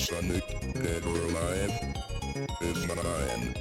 Sonic Lion is mine.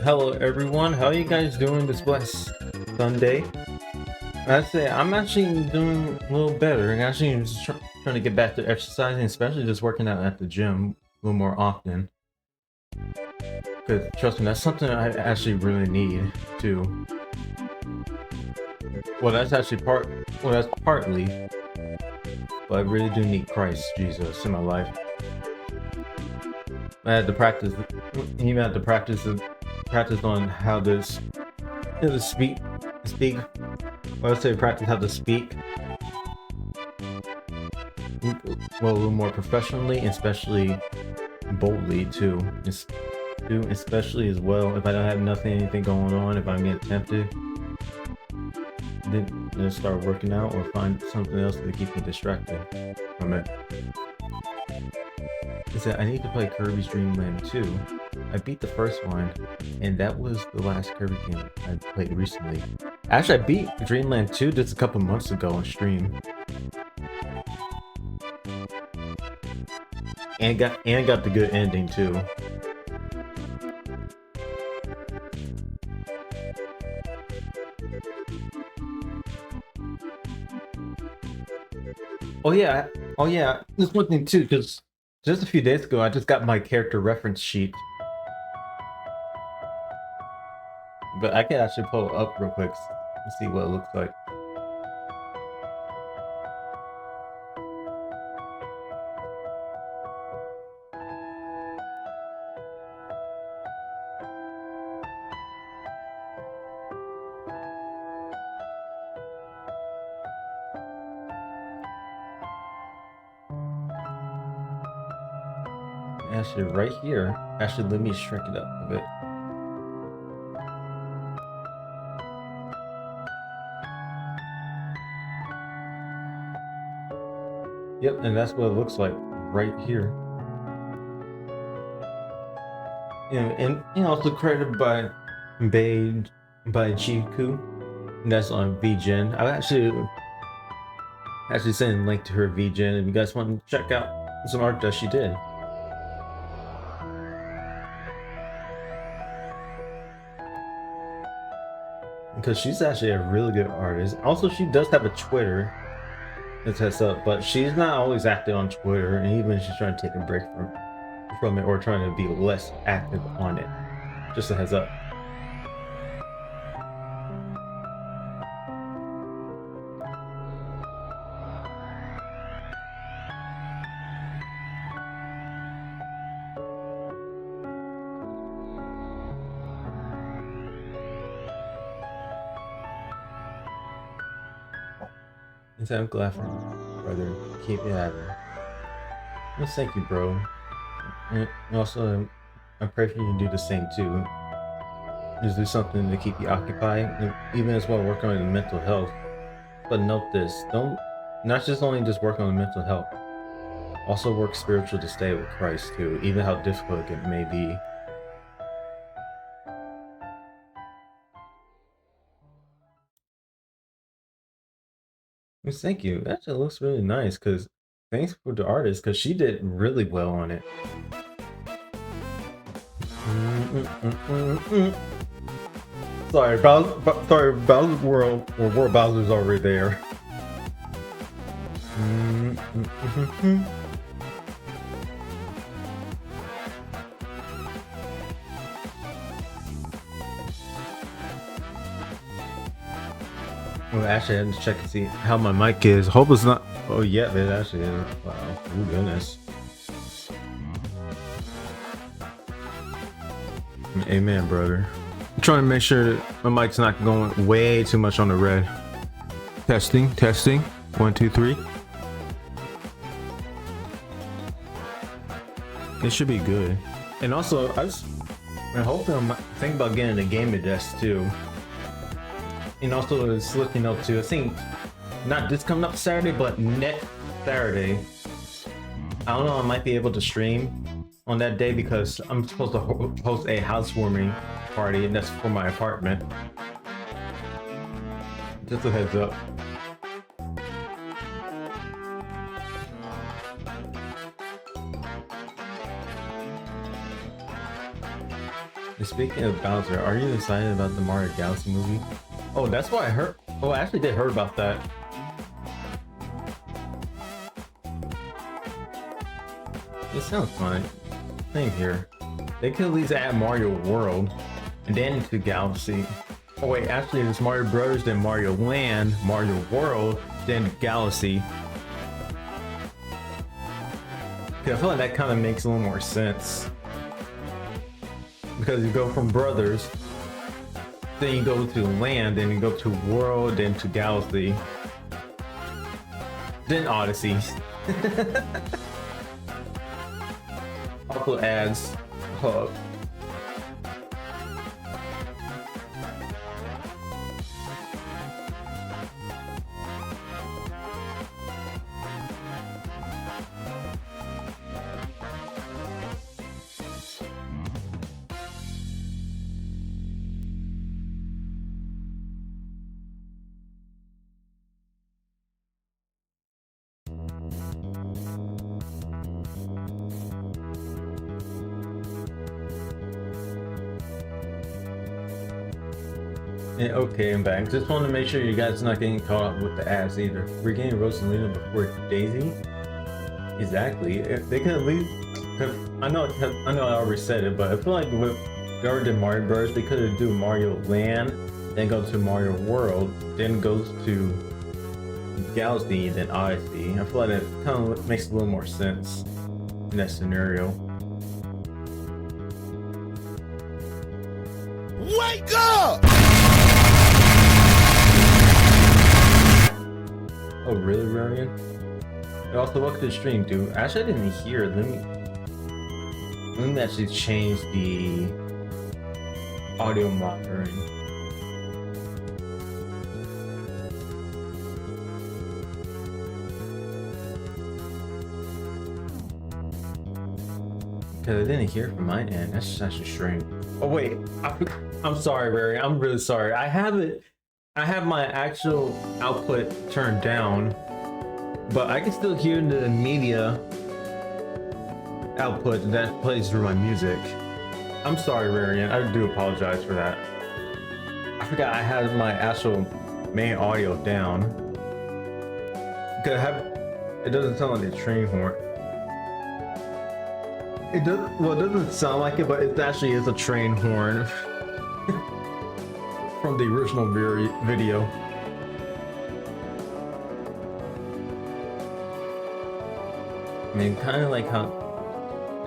Hello everyone, how are you guys doing this blessed Sunday? I'd say I'm actually doing a little better. I'm actually just trying to get back to exercising, especially just working out at the gym a little more often. Because trust me, that's something I actually really need to. Well, that's actually that's partly, but I really do need Christ Jesus in my life. I had to practice, even had to practice on how to speak. Well, let's say practice how to speak. Well, a little more professionally, especially boldly too. Especially as well if I don't have anything going on. If I'm getting tempted, then start working out or find something else to keep me distracted from it. Is that I need to play Kirby's Dream Land 2. I beat the first one, and that was the last Kirby game I played recently. Actually, I beat Dreamland 2 just a couple months ago on stream. And got the good ending too. Oh yeah, there's one thing too, because just a few days ago I just got my character reference sheet. But I can actually pull it up real quick and see what it looks like. Actually, right here. Actually, let me shrink it up a bit. Yep, and that's what it looks like right here. And also credited by Jiku. And that's on VGen. I actually sent a link to her VGen if you guys want to check out some art that she did. Because she's actually a really good artist. Also, she does have a Twitter that's heads up, but she's not always active on Twitter, and even she's trying to take a break from it or trying to be less active on it. Just a heads up. And so I'm glad for you, brother. Keep it happy. Well, thank you, bro. And also, I pray for you to do the same too. Just do something to keep you occupied, and even as well work on your mental health. But note this: don't not just only just work on the mental health. Also work spiritual to stay with Christ too, even how difficult it may be. Well, thank you. That actually looks really nice. Cause thanks for the artist, cause she did really well on it. sorry, Bowser's World or World Bowser's already there. Well, actually, I have to check and see how my mic is. Hope it's not. Oh, yeah, it actually is. Wow. Oh, goodness. Amen, brother. I'm trying to make sure that my mic's not going way too much on the red. Testing, testing. 1, 2, 3. It should be good. And also, I'm hoping I'm thinking about getting a gaming desk too. And also, it's looking up to, I think, not this coming up Saturday, but next Saturday. I don't know, I might be able to stream on that day because I'm supposed to host a housewarming party, and that's for my apartment. Just a heads up. And speaking of Bowser, are you excited about the Mario Galaxy movie? Oh, that's why I heard. Oh, I actually did heard about that. It sounds fun. Same here. They could at least add Mario World and then to Galaxy. Oh wait, actually it's Mario Brothers, then Mario Land, Mario World, then Galaxy. I feel like that kind of makes a little more sense. Because you go from Brothers, then you go to Land, then you go to World, then to Galaxy, then Odyssey. Also adds Hub. And okay, I'm back. Just want to make sure you guys are not getting caught up with the ads either. We're getting Rosalina before Daisy. Exactly. If they can at least, I know I already said it, but I feel like with they already did Mario Bros, they could have do Mario Land, then go to Mario World, then goes to Galaxy, then Odyssey. I feel like that kind of makes a little more sense in that scenario. Wake up! Oh really, Rarian? Also, welcome to the stream, dude. Actually, I didn't hear. Let me actually change the audio monitoring. Because I didn't hear from my end. That's actually strange. Oh wait, I'm sorry, Rarian. I'm really sorry. I have my actual output turned down, but I can still hear the media output that plays through my music. I'm sorry, Rarian. I do apologize for that. I forgot I had my actual main audio down. It doesn't sound like a train horn. It doesn't sound like it, but it actually is a train horn. From the original video. I mean, kind of like how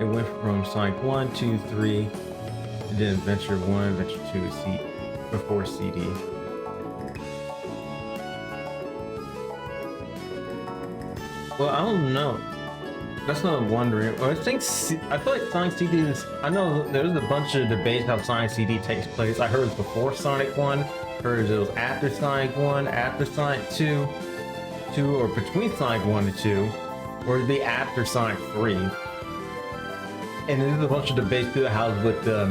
it went from Sonic 1, 2, 3, and then Adventure 1, Adventure 2, before CD. Well, I don't know. That's what I'm wondering. Well, I feel like Sonic CD is. I know there's a bunch of debates how Sonic CD takes place. I heard it was before Sonic 1, heard it was after Sonic 1, after Sonic 2, or between Sonic 1 and 2, or it'd be after Sonic 3. And there's a bunch of debates too how what the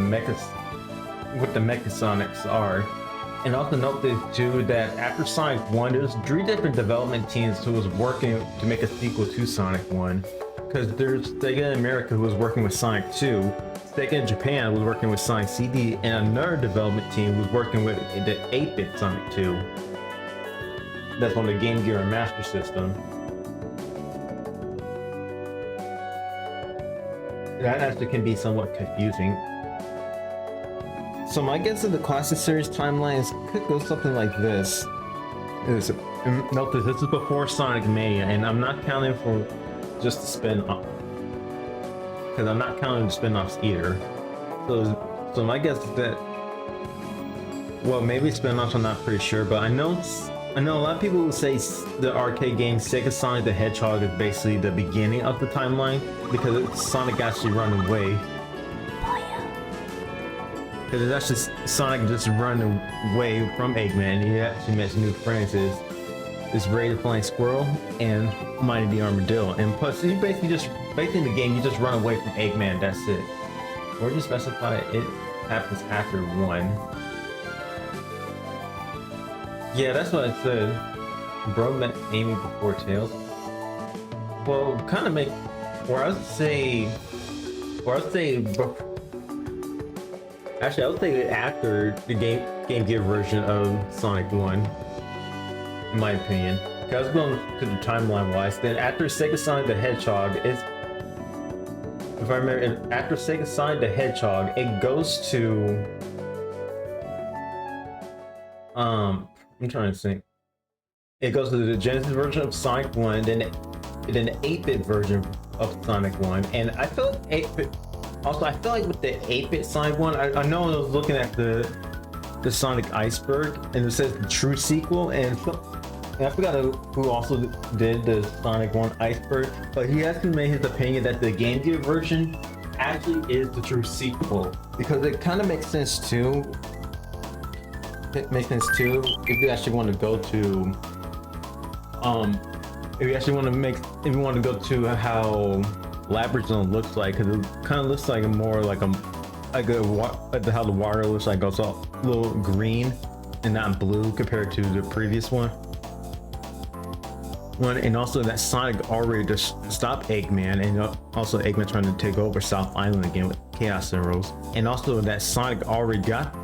Mechasonics are. And also note this too that after Sonic 1, there's 3 different development teams who was working to make a sequel to Sonic 1. because there's Sega in America who was working with Sonic 2, Sega in Japan was working with Sonic CD, and another development team was working with the 8-bit Sonic 2. That's on the Game Gear and Master System. That actually can be somewhat confusing. So my guess of the Classic Series timelines could go something like this. Note this is before Sonic Mania, and I'm not counting for just the spin-off, because I'm not counting the spin-offs either. So my guess is that, well, maybe spin-offs, I'm not pretty sure, but I know a lot of people will say the arcade game Sega Sonic the Hedgehog is basically the beginning of the timeline, because Sonic actually run away. Because it's actually Sonic just running away from Eggman, and he actually met new friends. Is Ray the Flying Squirrel and Mighty the Armadillo. And plus, you basically in the game, you just run away from Eggman, that's it. Or you specify it happens after 1. Yeah, that's what I said. Bro met Amy before Tails. Well, kind of make, or I would say, actually, I would say after the Game Gear version of Sonic 1, in my opinion. Because I was going to the timeline wise, then after Sega Sonic the Hedgehog, if I remember, after Sega Sonic the Hedgehog, it goes to, I'm trying to think. It goes to the Genesis version of Sonic 1, then the 8-bit version of Sonic 1, and I feel like 8-bit. Also, I feel like with the 8-bit Sonic 1, I know I was looking at the Sonic Iceberg, and it says the true sequel, and I forgot who also did the Sonic 1 Iceberg, but he actually made his opinion that the Game Gear version actually is the true sequel, because it kind of makes sense too. It makes sense too if you actually want to go to, if you want to go to how Labyrinth Zone looks like, because it kind of looks like more like how the water looks like, it's all a little green and not blue compared to the previous one. And also that Sonic already just stopped Eggman, and also Eggman trying to take over South Island again with Chaos Emeralds, and also that Sonic already got,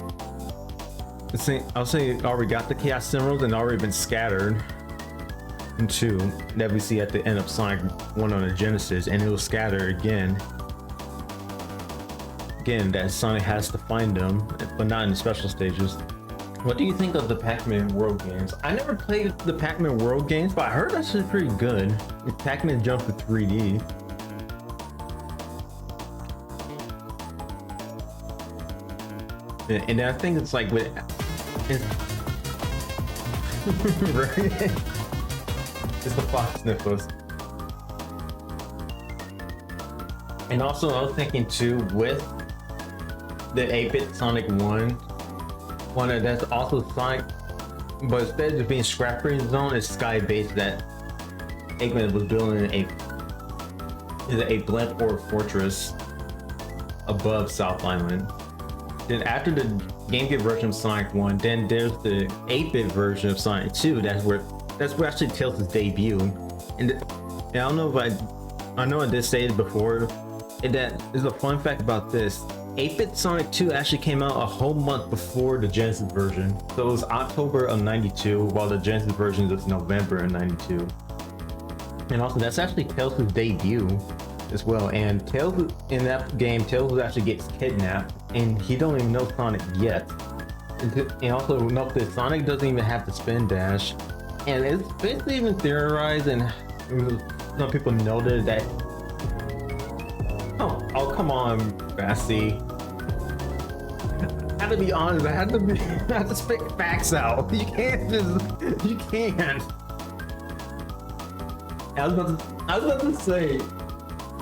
I'll say already got the Chaos Emeralds and already been scattered into that we see at the end of Sonic 1 on the Genesis, and it will scatter again. Again, that Sonic has to find them, but not in the special stages. What do you think of the Pac-Man World games? I never played the Pac-Man World games, but I heard that's pretty good. Pac-Man Jump for 3D. And I think it's like with... Right? It's the fox sniffers. And also, I was thinking too, with the 8-bit Sonic 1 that's also Sonic, but instead of being Scrapper Zone, it's Sky Base that Eggman was building a blimp or fortress above South Island. Then after the Game Gear version of Sonic 1, then there's the 8-bit version of Sonic 2. That's where actually Tails' debut. And I don't know if I know I did say it before, and that is a fun fact about this. 8-bit Sonic 2 actually came out a whole month before the Genesis version. So it was October of 92, while the Genesis version is November of 92. And also, that's actually Tails' debut as well. And Tails, in that game, Tails actually gets kidnapped, and he don't even know Sonic yet. And also note that Sonic doesn't even have the spin dash. And it's basically even theorized, and some people noted that, oh come on, Bassie. I had to be honest, I had to spit facts out. You can't. I was about to say,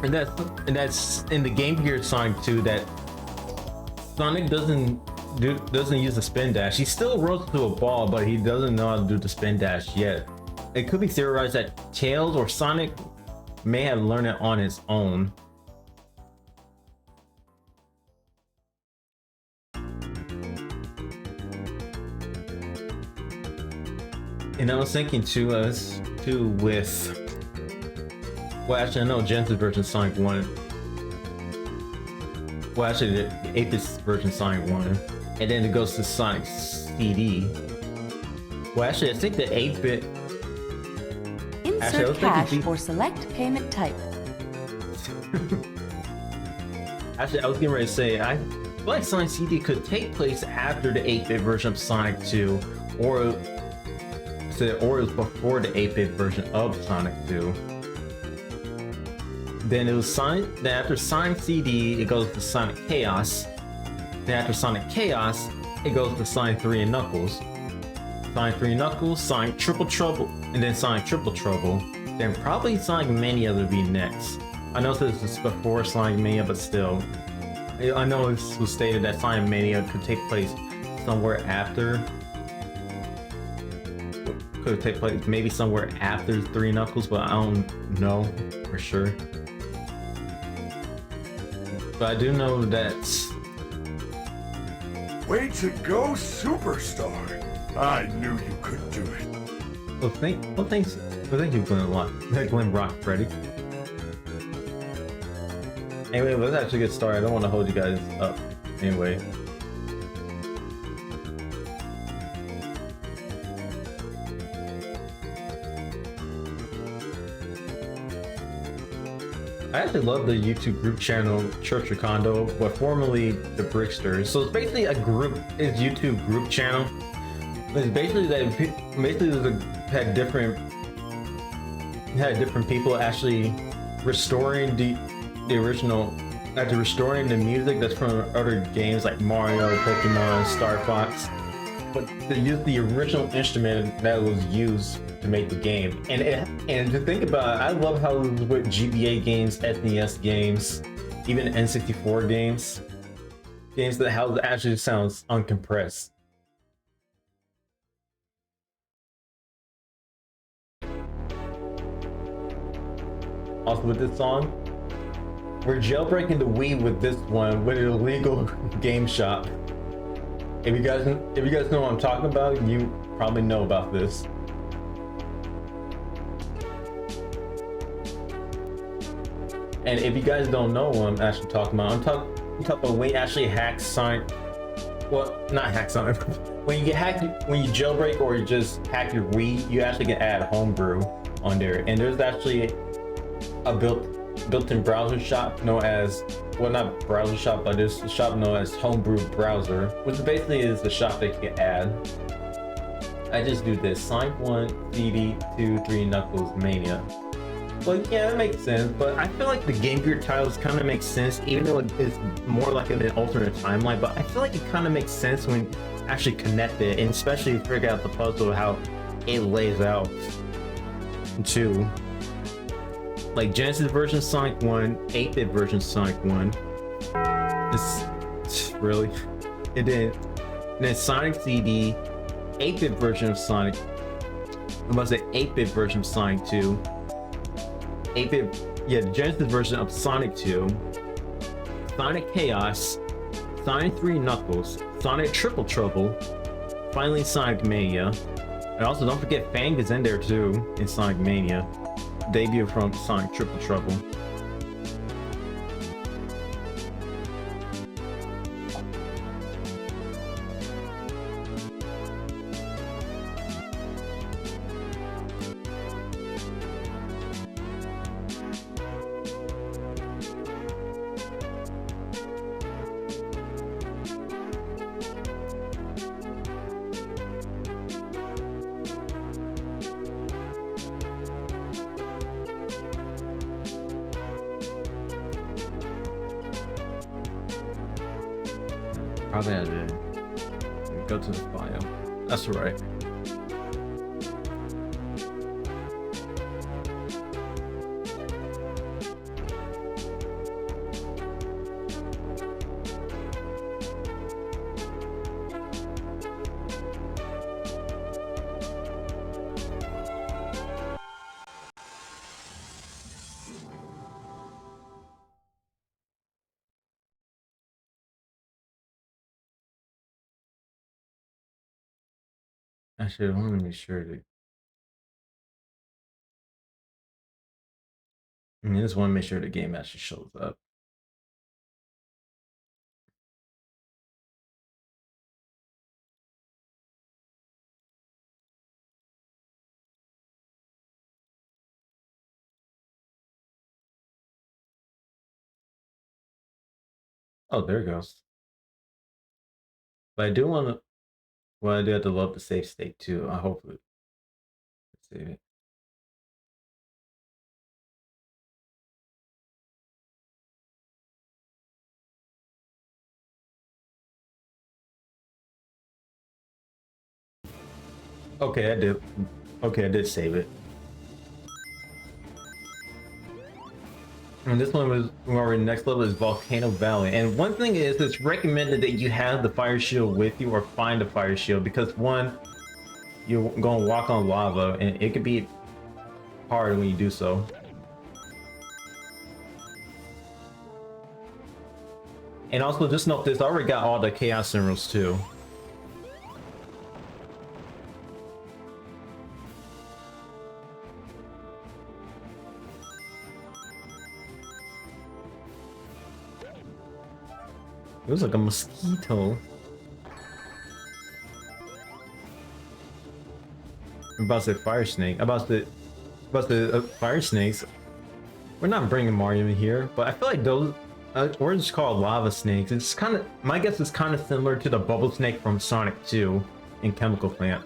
and that's in the Game Gear Sonic 2, that Sonic doesn't use the spin dash. He still rolls to a ball, but he doesn't know how to do the spin dash yet. It could be theorized that Tails or Sonic may have learned it on its own. And I was thinking too with Well, actually, I know Genesis version Sonic 1. Well, actually, the 8-bit version Sonic 1. And then it goes to Sonic CD. Well, actually, I think the 8-bit... Insert cash or select payment type. Actually, I was getting ready to say, I feel like Sonic CD could take place after the 8-bit version of Sonic 2, or it was before the 8-bit version of Sonic 2. Then it was Sonic. Then after Sonic CD, it goes to Sonic Chaos. Then after Sonic Chaos, it goes to Sonic 3 and Knuckles. Sonic 3 and Knuckles, Sonic Triple Trouble, and then Sonic Triple Trouble. Then probably Sonic Mania would be next. I know this is before Sonic Mania, but still. I know this was stated that Sonic Mania could take place somewhere after. Could take place maybe somewhere after 3 Knuckles, but I don't know for sure. But I do know that. Way to go, Superstar! I knew you could do it. Well, thank you, Glenn Rock, Freddy. Anyway, let's actually get started. I don't want to hold you guys up. Anyway. I actually love the YouTube group channel Church Recondo, but formerly the Bricksters. So it's basically a group, it's YouTube group channel. It's basically that had different people actually restoring the original, after restoring the music that's from other games like Mario, Pokemon, Star Fox, but they used the original instrument that was used to make the game. And to think about it, I love how it was with GBA games, SNES games, even N64 games that how it actually sounds uncompressed. Also with this song, we're jailbreaking the Wii with this one with an illegal game shop. If you guys know what I'm talking about, you probably know about this. And if you guys don't know what I'm actually talking about, I'm talking about when you actually hack Sonic. Well, not hack Sonic. When you jailbreak or you just hack your Wii, you actually can add homebrew on there. And there's actually a built-in browser shop known as, well, not browser shop, but there's a shop known as Homebrew Browser, which basically is the shop that you can add. I just do this: Sonic 1, CD, 2, 3 Knuckles, Mania. Well, yeah, that makes sense, but I feel like the Game Gear titles kind of make sense, even though it's more like an alternate timeline, but I feel like it kind of makes sense when you actually connect it, and especially figure out the puzzle of how it lays out too. Like Genesis version Sonic 1, 8-bit version Sonic 1. It's really. And then Sonic CD, 8-bit version of Sonic. I must say 8-bit version of Sonic 2. 8-bit, yeah, the Genesis version of Sonic 2. Sonic Chaos, Sonic 3 Knuckles, Sonic Triple Trouble, finally Sonic Mania. And also don't forget Fang is in there too in Sonic Mania. Debut from Sonic Triple Trouble. Probably had to go to the file. That's right. Actually, I want to be sure to And I just want to make sure the game actually shows up. Oh, there it goes. But I do want to. Well, I do have to load up the save state too. I hope it save it. Okay, I did. Okay, I did save it. And this one was our next level is Volcano Valley. And one thing is, it's recommended that you have the fire shield with you or find a fire shield because one, you're gonna walk on lava and it could be hard when you do so. And also just note this, I already got all the Chaos Emeralds too. It was like a mosquito. I'm about to say fire snake. About the fire snakes. We're not bringing Mario in here, but I feel like those, or it's called lava snakes. It's kind of, my guess is kind of similar to the bubble snake from Sonic 2 in Chemical Plant.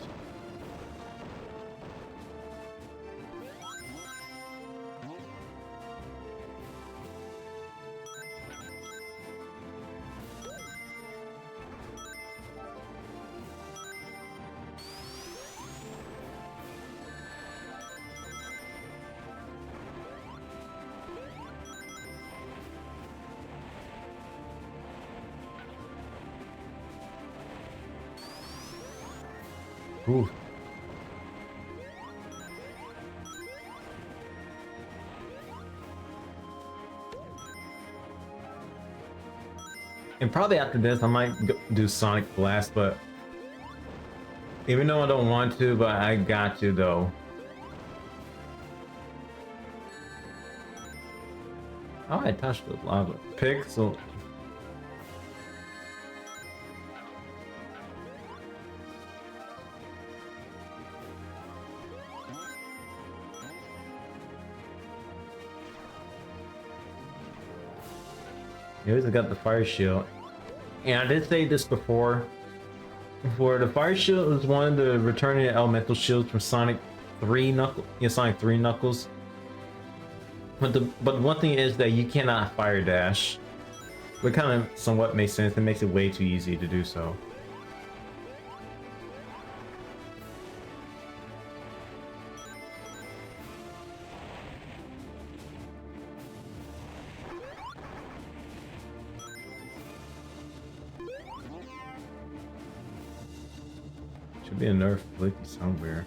Ooh. And probably after this, I might do Sonic Blast, but even though I don't want to, but I got to though. Oh, I touched the lava. Pixel. Here's I got the fire shield. And I did say this before. The fire shield is one of the returning elemental shields from Sonic 3 Sonic 3 Knuckles. But one thing is that you cannot fire dash. But kind of somewhat makes sense. It makes it way too easy to do so. Should be a nerf glitchy somewhere.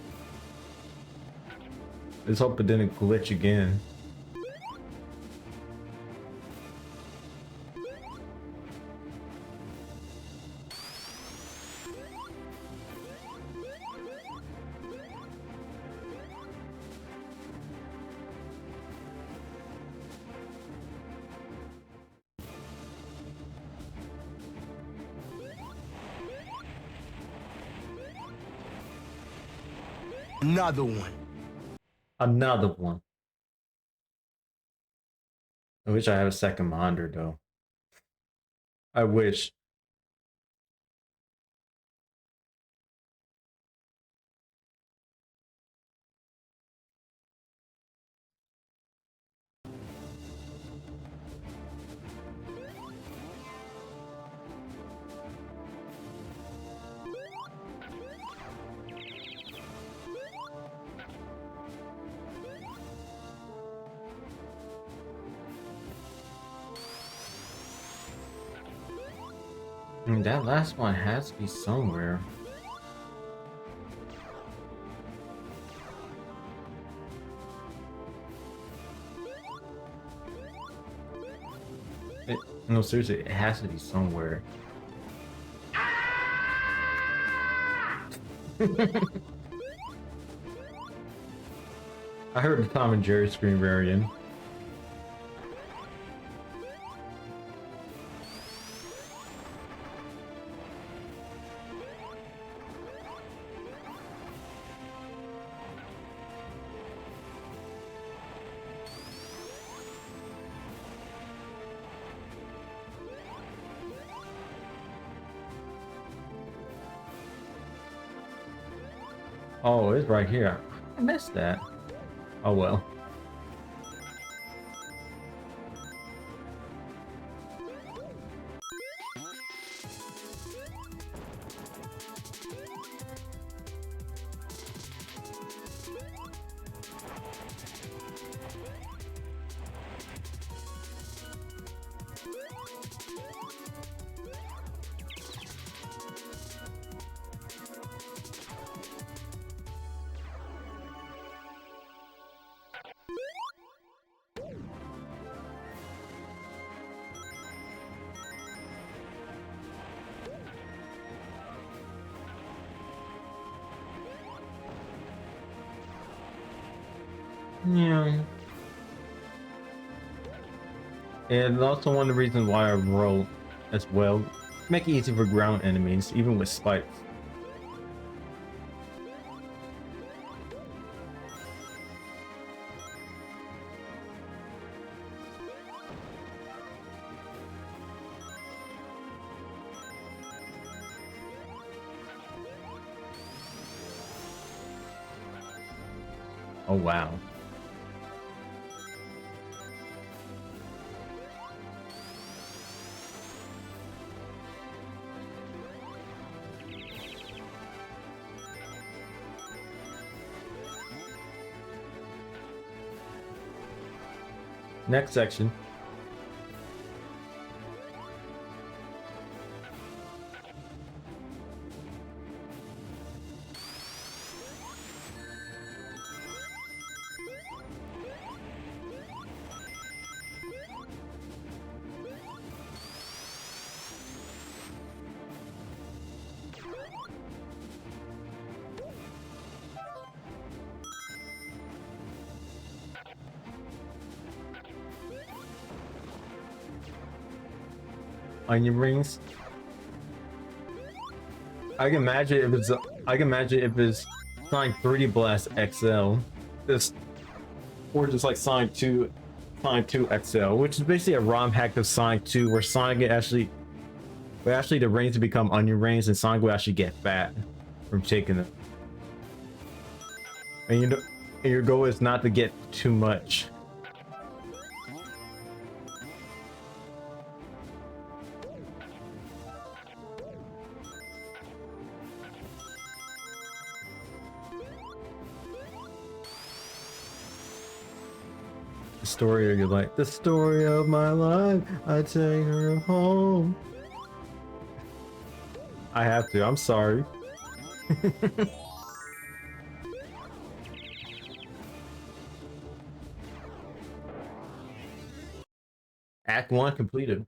Let's hope it didn't glitch again. Another one. Another one. I wish I had a second monitor though. I wish. I mean, that last one has to be somewhere. No, seriously, it has to be somewhere. I heard the Tom and Jerry scream variant. Oh, it's right here. I missed that. Oh well. Yeah. And also one of the reasons why I wrote as well, make it easy for ground enemies, even with spikes. Oh wow. Next section. Onion rings. I can imagine if it's Sonic 3D Blast XL, this or just like Sonic 2 XL, which is basically a ROM hack of Sonic 2 where Sonic actually the rings become onion rings and Sonic will actually get fat from taking them. And and your goal is not to get too much. The story of your life. The story of my life. I take her home. I have to. I'm sorry. Act 1 completed.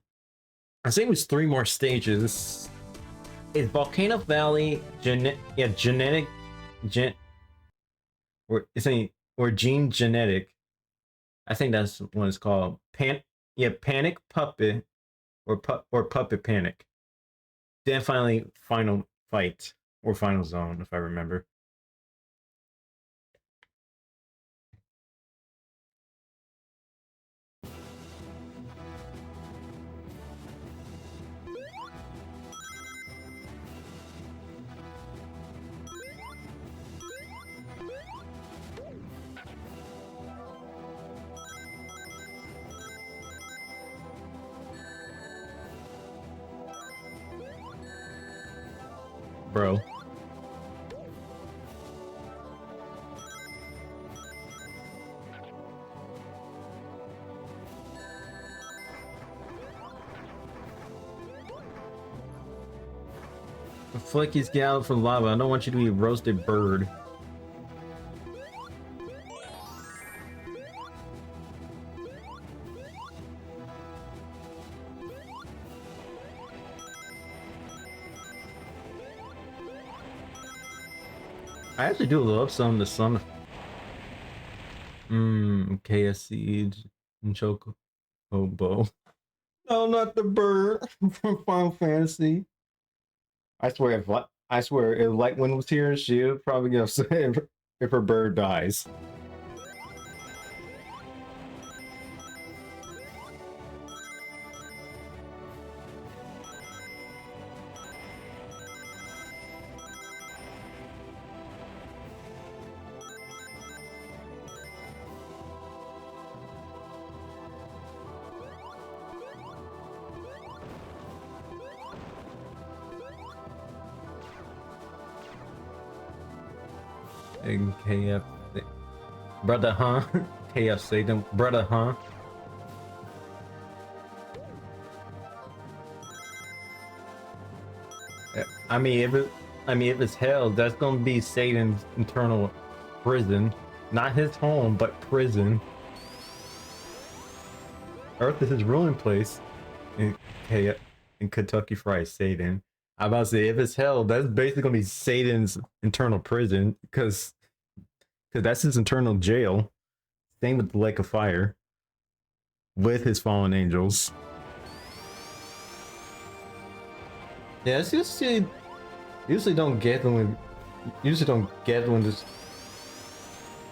I think it was 3 more stages. It's Volcano Valley, genetic, or Gene Genetic. I think that's what it's called. Panic Puppet, or Puppet Panic. Then finally, Final Fight, or Final Zone, if I remember. Bro. Flicky's get out from lava. I don't want you to be a roasted bird. I actually do love some of the sun. KSC and Chocobo. No, not the bird from Final Fantasy. I swear, if Lightwind was here, she would probably get upset if her bird dies. And KF, brother, huh? KF Satan, brother, huh? I mean, if it's hell, that's gonna be Satan's internal prison, not his home, but prison. Earth is his ruling place. In Kentucky Fried Satan. I'm about to say, if it's hell, that's basically gonna be Satan's internal prison, because that's his internal jail. Same with the Lake of Fire, with his fallen angels. Yeah, it's usually don't get when just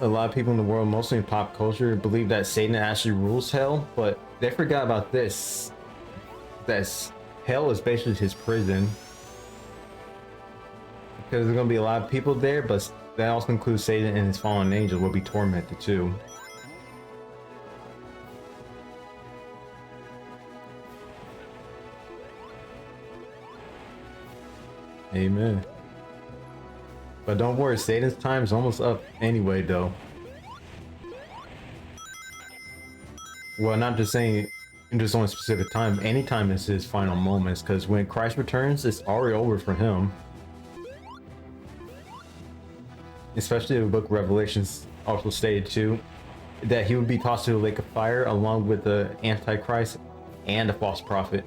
a lot of people in the world, mostly in pop culture, believe that Satan actually rules hell, but they forgot about this. That hell is basically his prison. Because there's gonna be a lot of people there, but that also includes Satan and his fallen angels will be tormented too. Amen. But don't worry, Satan's time is almost up anyway, though. Well, not just saying just on a specific time. Anytime is his final moments, because when Christ returns, it's already over for him. Especially the book of Revelations also stated too, that he would be tossed to the lake of fire along with the Antichrist and a false prophet.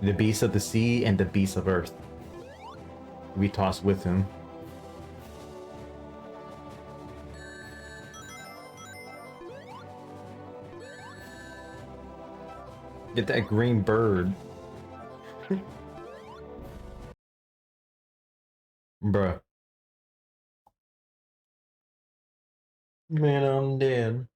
The beasts of the sea and the beasts of earth will be tossed with him. Get that green bird. Bruh. Man, I'm dead.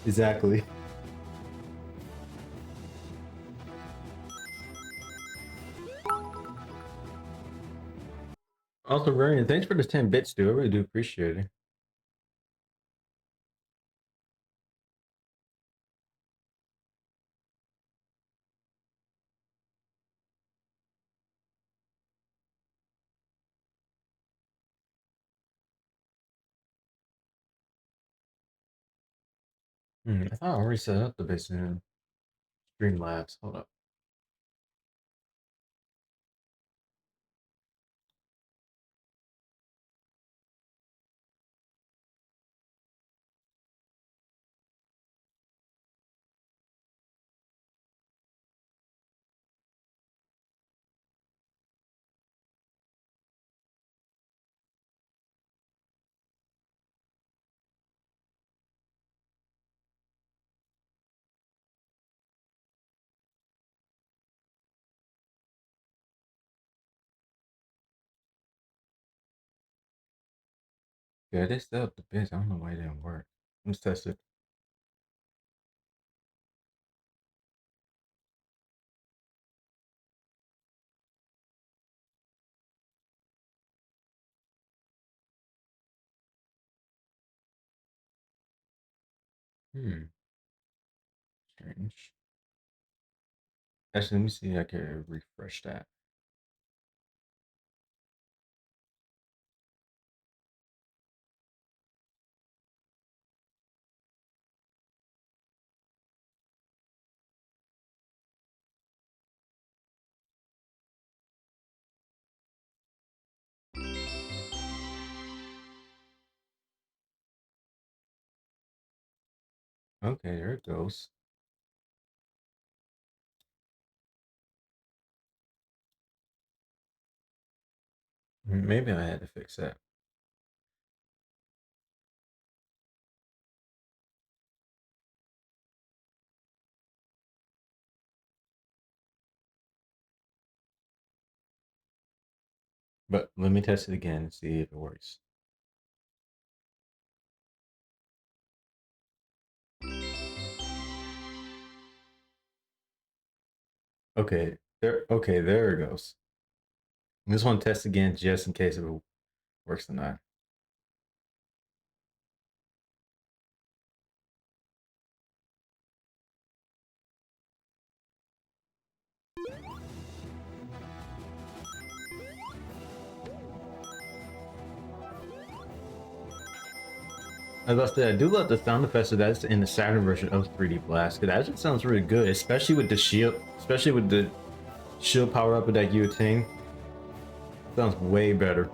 Exactly. Also, Ryan, thanks for the 10 bits, dude. I really do appreciate it. I thought I already set up the bits in Streamlabs. Hold up. Yeah, they set up the bits. I don't know why it didn't work. Let's test it. Strange. Actually, let me see if I can refresh that. Okay, there it goes. Maybe I had to fix that. But let me test it again and see if it works. Okay, there it goes. I just want to test again just in case if it works or not. As I said, I do love the sound effects that's in the Saturn version of 3D Blast, because that just sounds really good, especially with the shield, especially with the shield power up with that guillotine. Sounds way better.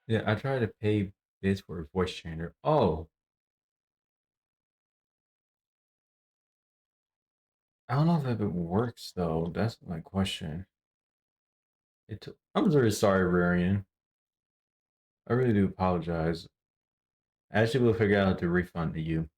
Yeah, I tried to pay bits for a voice changer. Oh, I don't know if it works though. That's my question. I'm very sorry, Rarian. I really do apologize. I actually will figure out how to refund to you.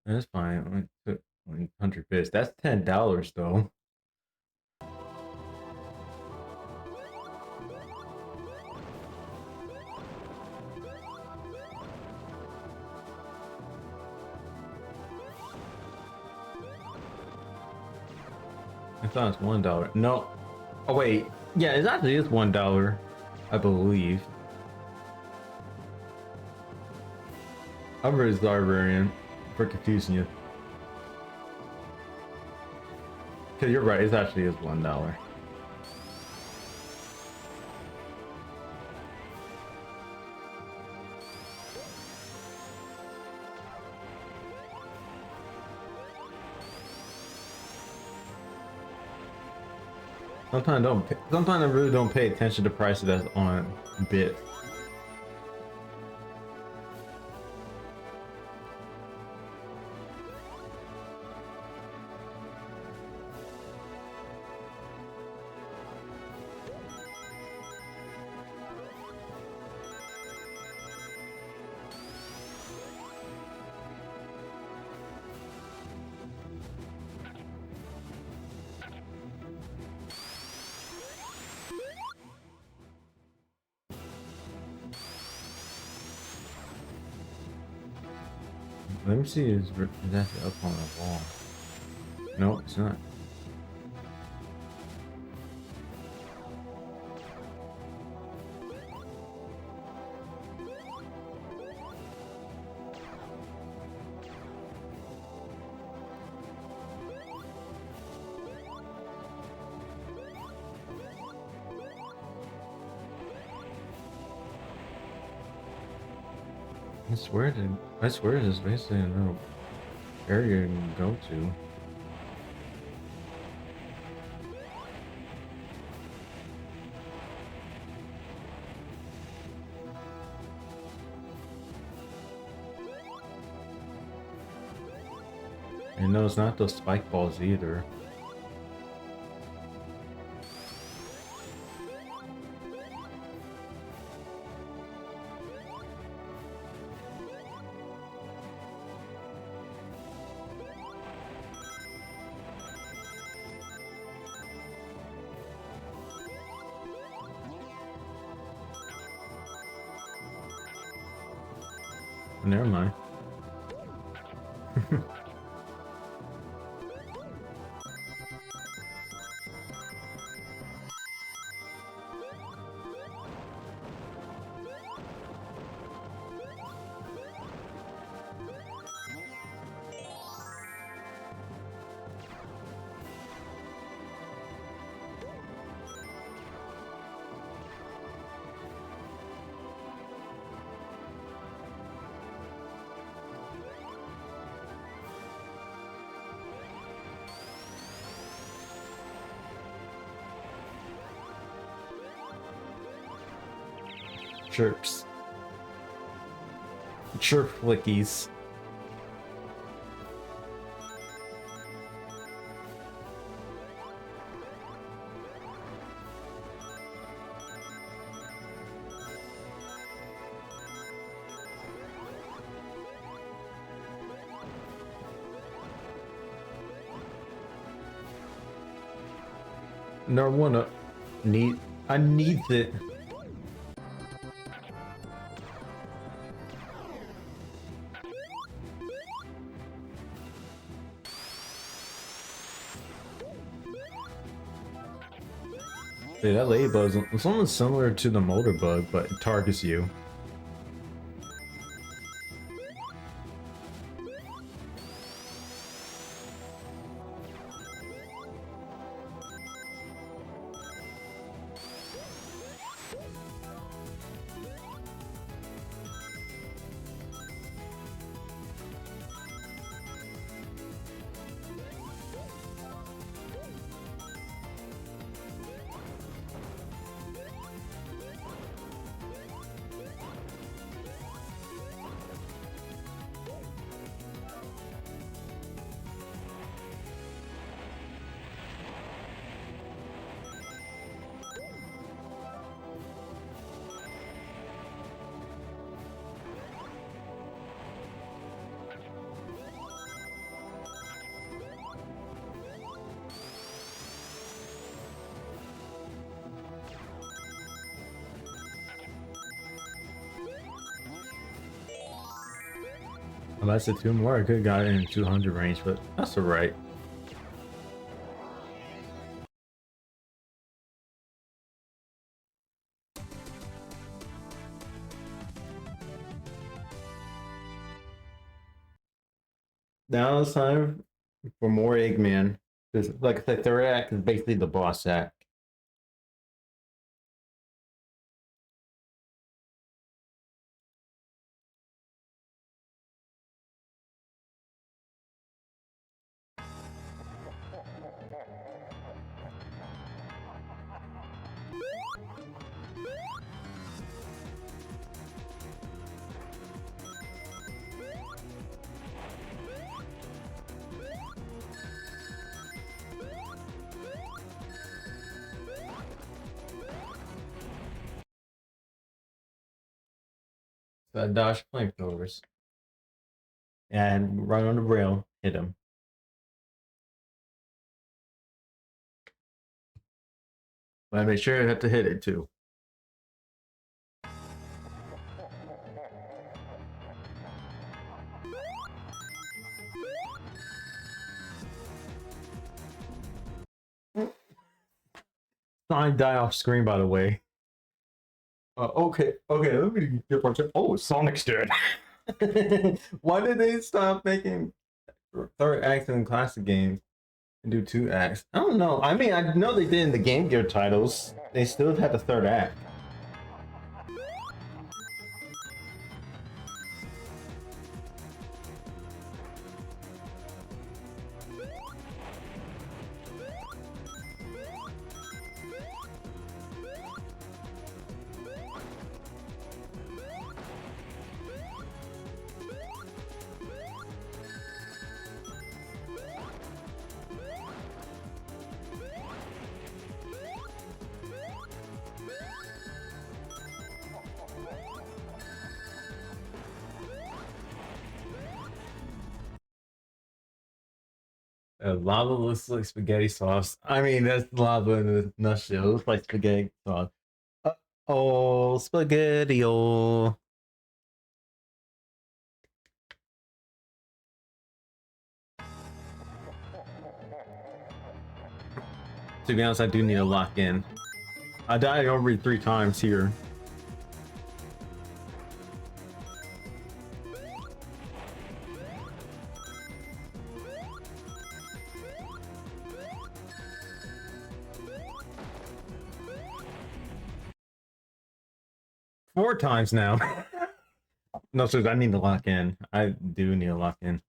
That's fine. I took 100 bits. That's $10 though. I thought it was $1. No. Oh wait. Yeah, it actually is $1, I believe. I'm very sorry, Rarian, for confusing you. Cause you're right, it actually is $1. Sometimes I really don't pay attention to prices that's on bit. Let me see, is that up on the wall? No, it's not. I swear there's basically no area you can go to. And no, it's not those spike balls either. Never mind. chirps. Chirp flickies. No wanna need. I need it. Dude, that ladybug is almost similar to the motor bug, but it targets you. Unless it's two more, I could have got it in 200 range, but that's alright. Now it's time for more Eggman. Because, like I said, third act is basically the boss act. So I dodge flamethrowers. And run on the rail, hit him. But I make sure I have to hit it too. Sign die off screen, by the way. Okay, let me get one check. Oh, Sonic's dead. Why did they stop making third acts in classic games and do two acts? I don't know. I mean, I know they did in the Game Gear titles. They still had the third act. Lava looks like spaghetti sauce. I mean, that's lava in a nutshell. It looks like spaghetti sauce. Oh, spaghetti-o. To be honest, I do need to lock in. I died over 3 times here. Four times now. No, so I need to lock in. I do need to lock in.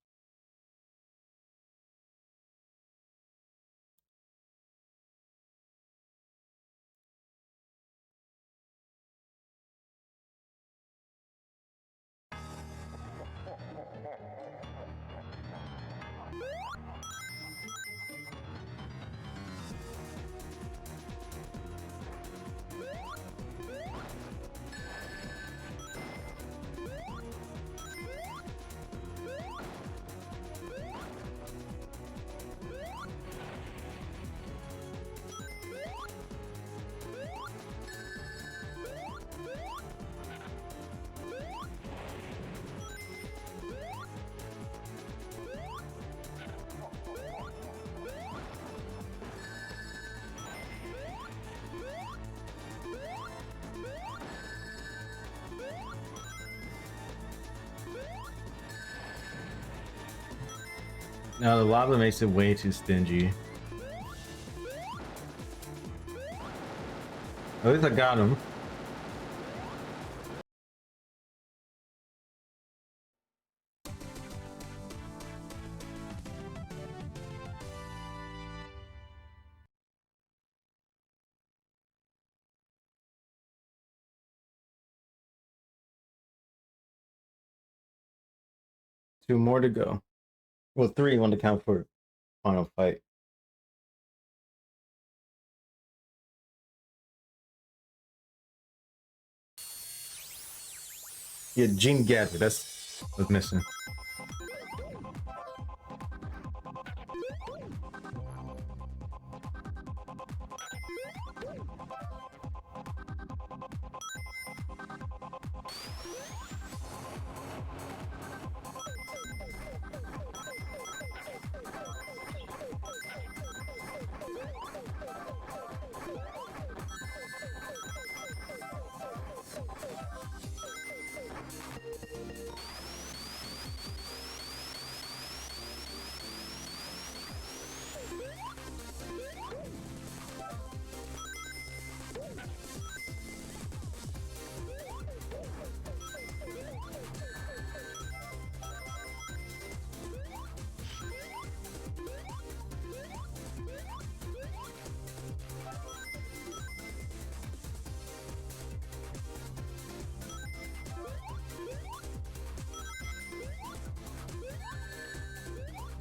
No, the lava makes it way too stingy. At least I got him. Two more to go. Well, three on the count for final fight. Yeah, Gene Gadget, that's what's missing.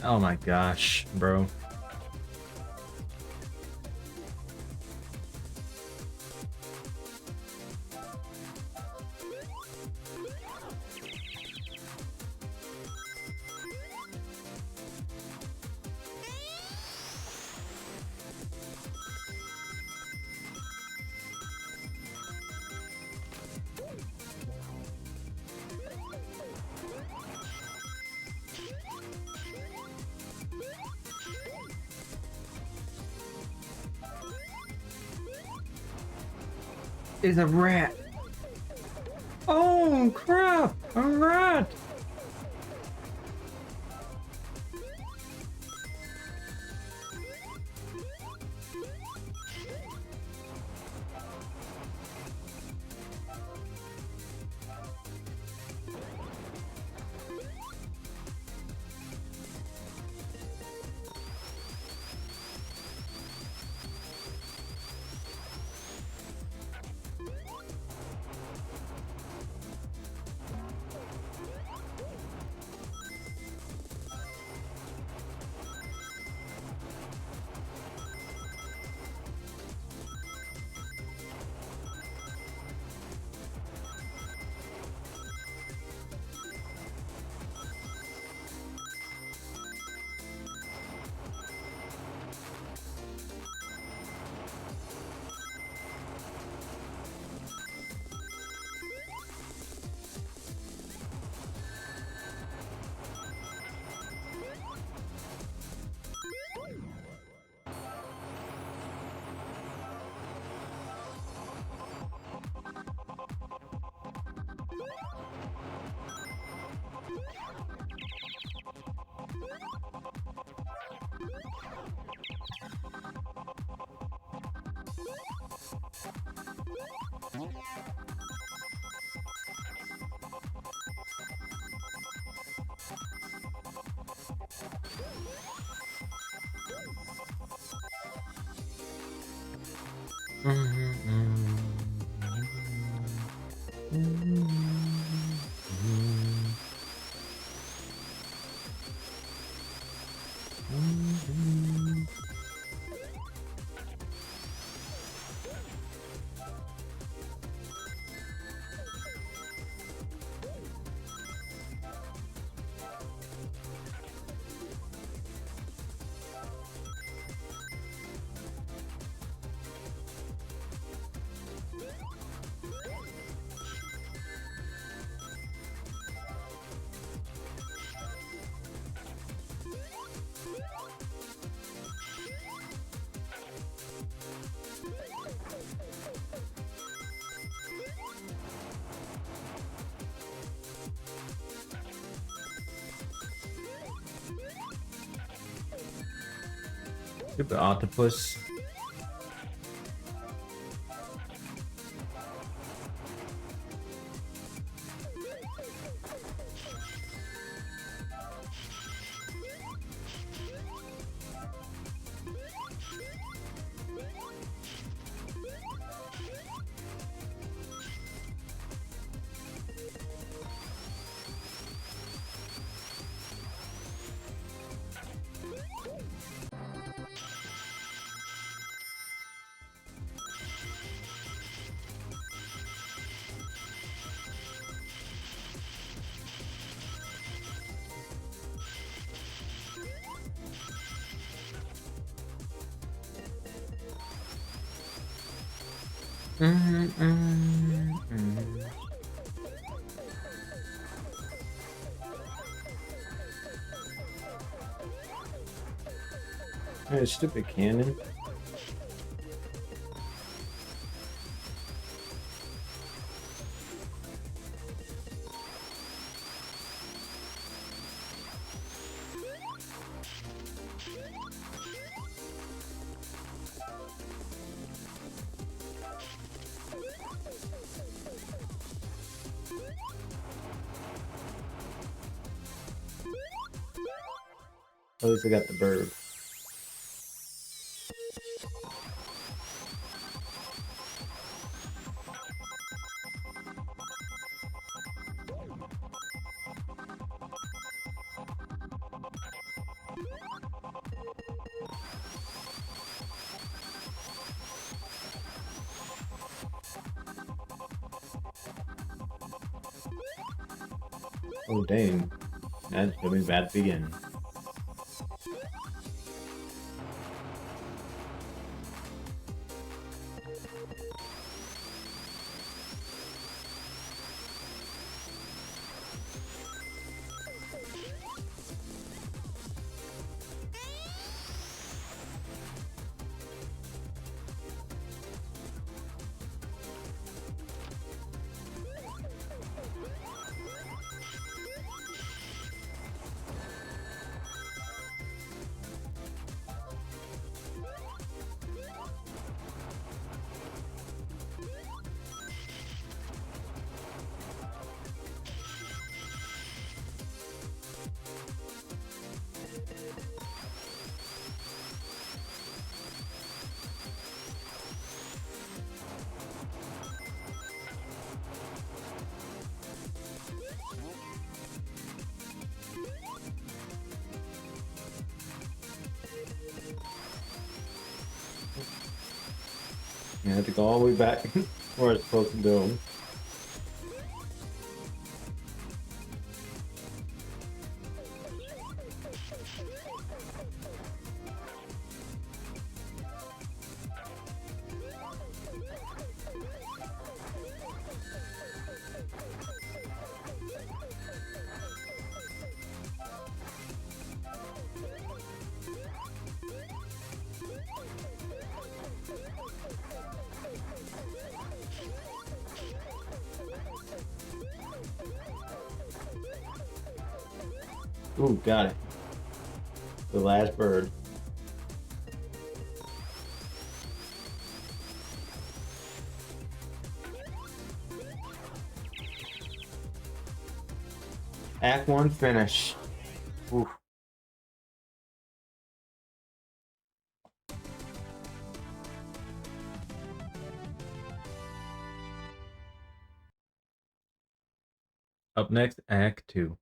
Oh my gosh, bro. Is a rat. Oh crap! A rat! Stupid octopus. Hey, stupid cannon. At least I got the bird. Oh dang, that's gonna be bad to begin. I have to go all the way back where I was supposed to go. Ooh, got it. The last bird. Act 1 finish. Ooh. Up next, Act 2.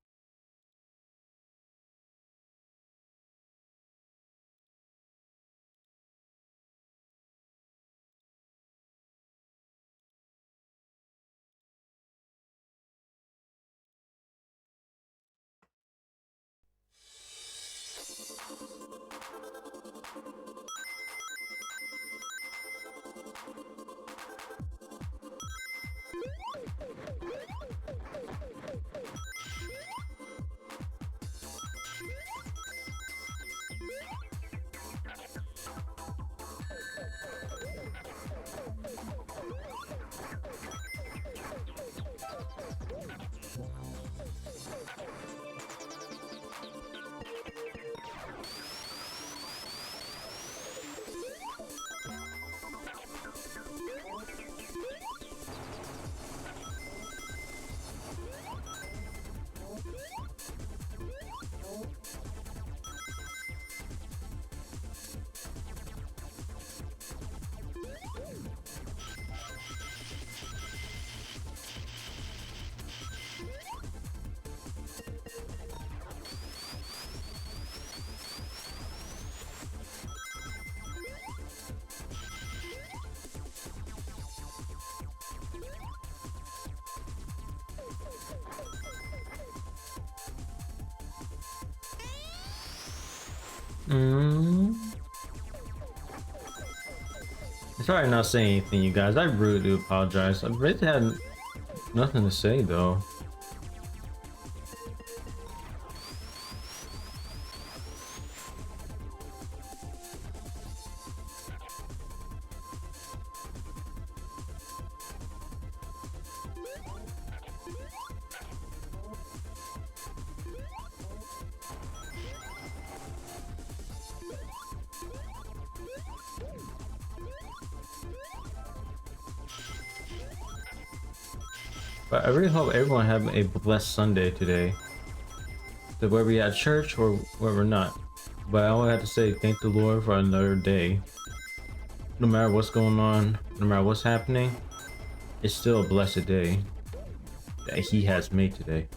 Sorry not saying anything, you guys. I really do apologize. I really had nothing to say though. But I really hope everyone have a blessed Sunday today. So whether we're at church or whether we're not. But I only have to say thank the Lord for another day. No matter what's going on, no matter what's happening, it's still a blessed day that He has made today.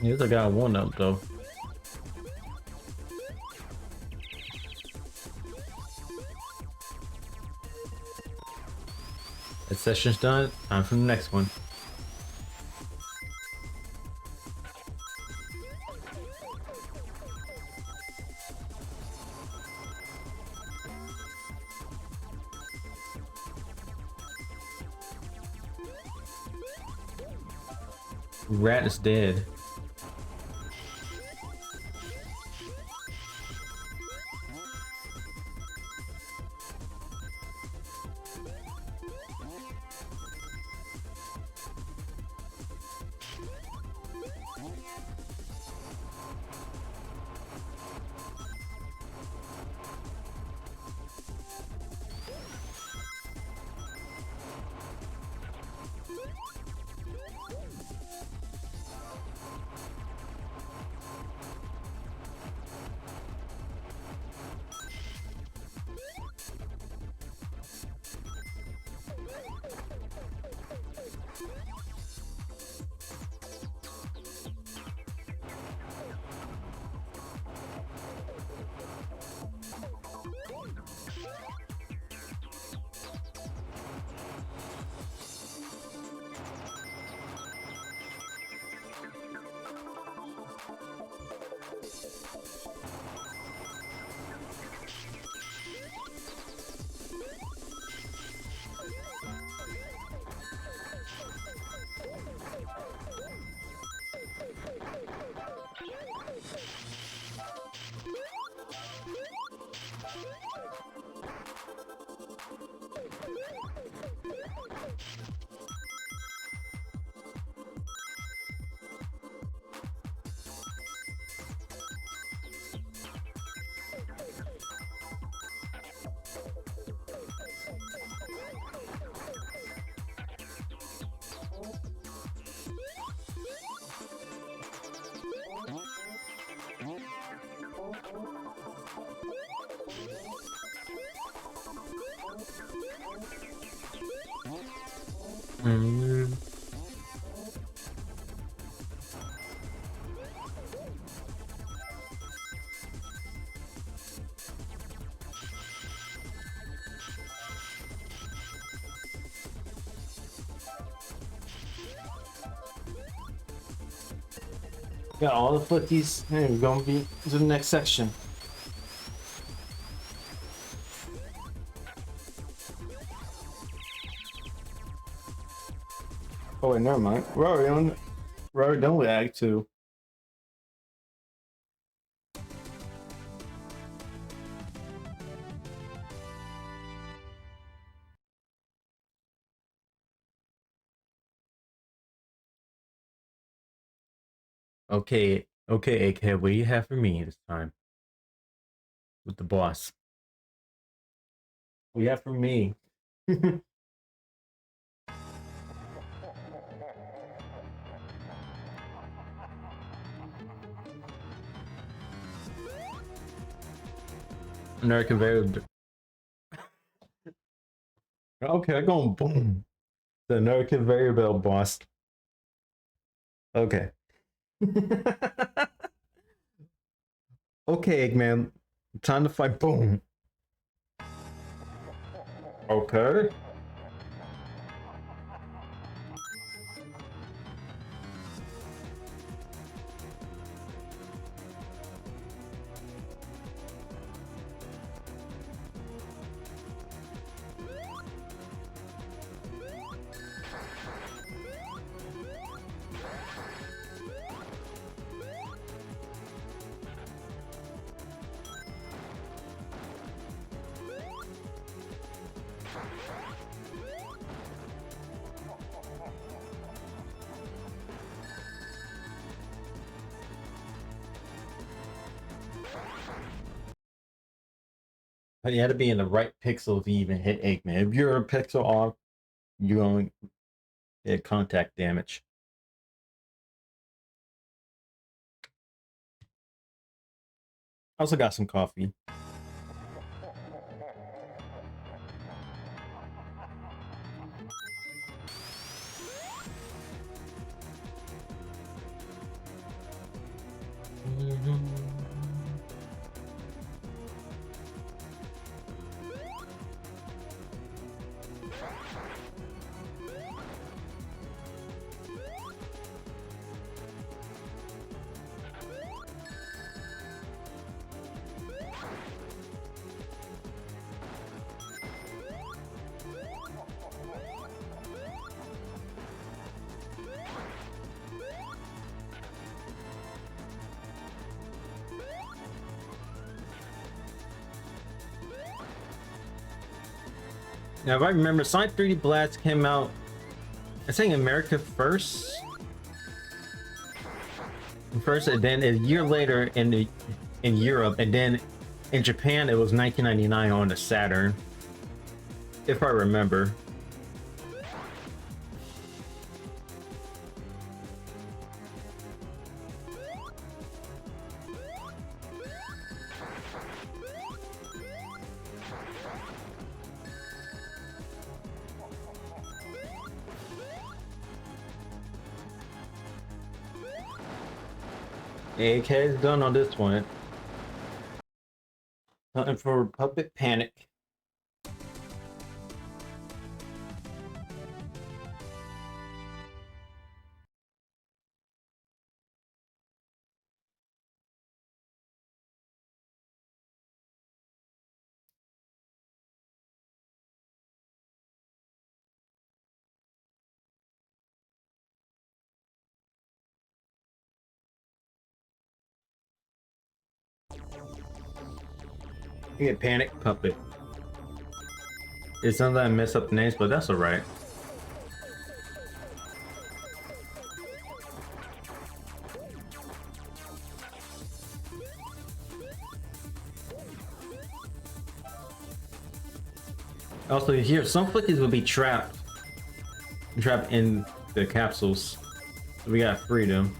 Yes, I got one up though. That session's done. Time for the next one. Rat is dead. Mm. Got all the footies. Hey, we're gonna be to the next section. Oh wait, never mind. We're already done with Act 2. Okay, okay, AK, what do you have for me this time? With the boss. What do you have for me? American Variable. Okay, going boom. The American Variable boss. Okay. Okay, Eggman. Time to fight. Boom. Okay. But you had to be in the right pixel to even hit Eggman. If you're a pixel off, you're going to get contact damage. I also got some coffee. Now, if I remember, Sonic 3D Blast came out, I think, America first, and then a year later in Europe, and then in Japan it was 1999 on the Saturn, if I remember. AK is done on this one. Nothing for Puppet Panic. You get Panic Puppet. It's not that I mess up the names, but that's alright. Also, here, some flickies will be trapped in the capsules. So we gotta free them.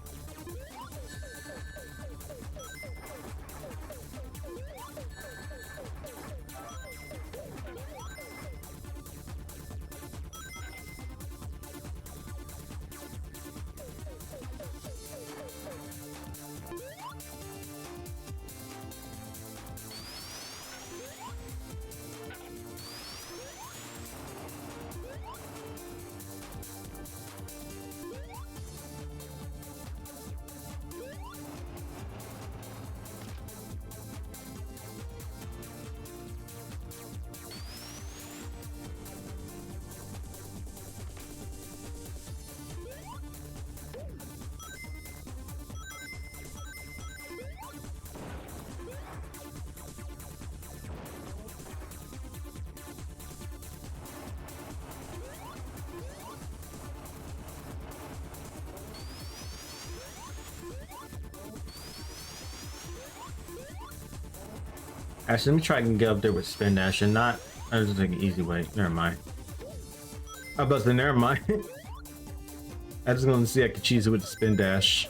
Actually, let me try and get up there with spin dash and not. I was just like an easy way. Never mind. I was about to say, never mind. I just gonna see I could cheese it with the spin dash.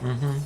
Mm-hmm.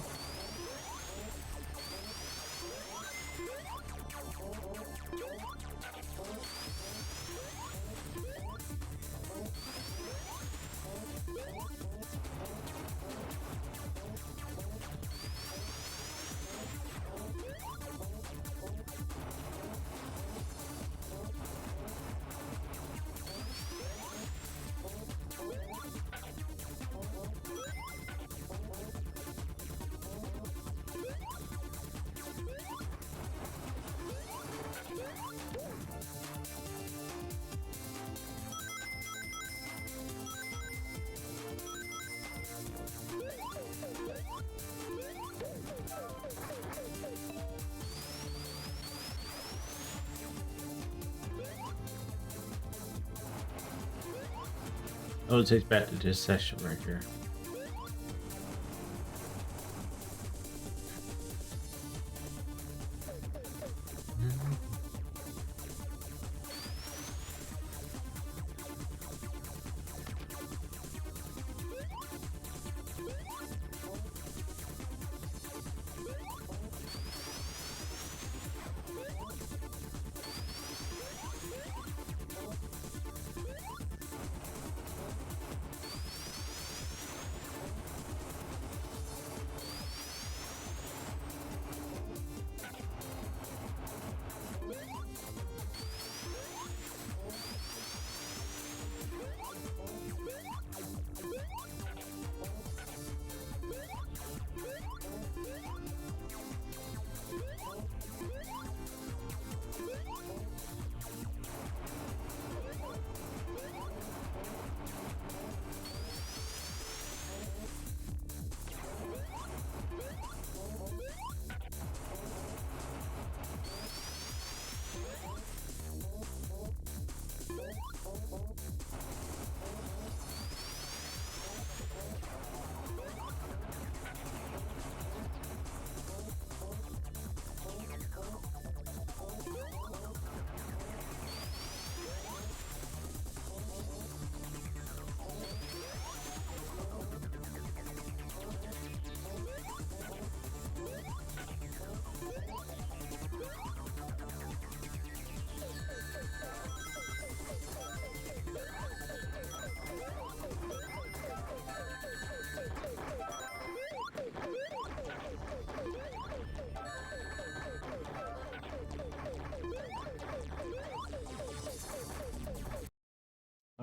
Oh, it takes back to this section right here.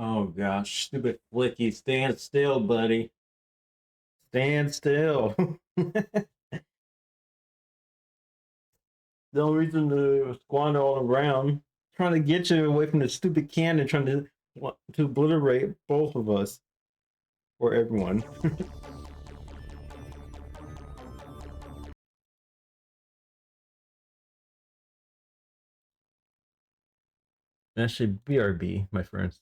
Oh gosh, stupid Flicky, stand still, buddy. Stand still. No reason to squander all around. Trying to get you away from the stupid cannon, trying to obliterate both of us. Or everyone. That should BRB, my friends.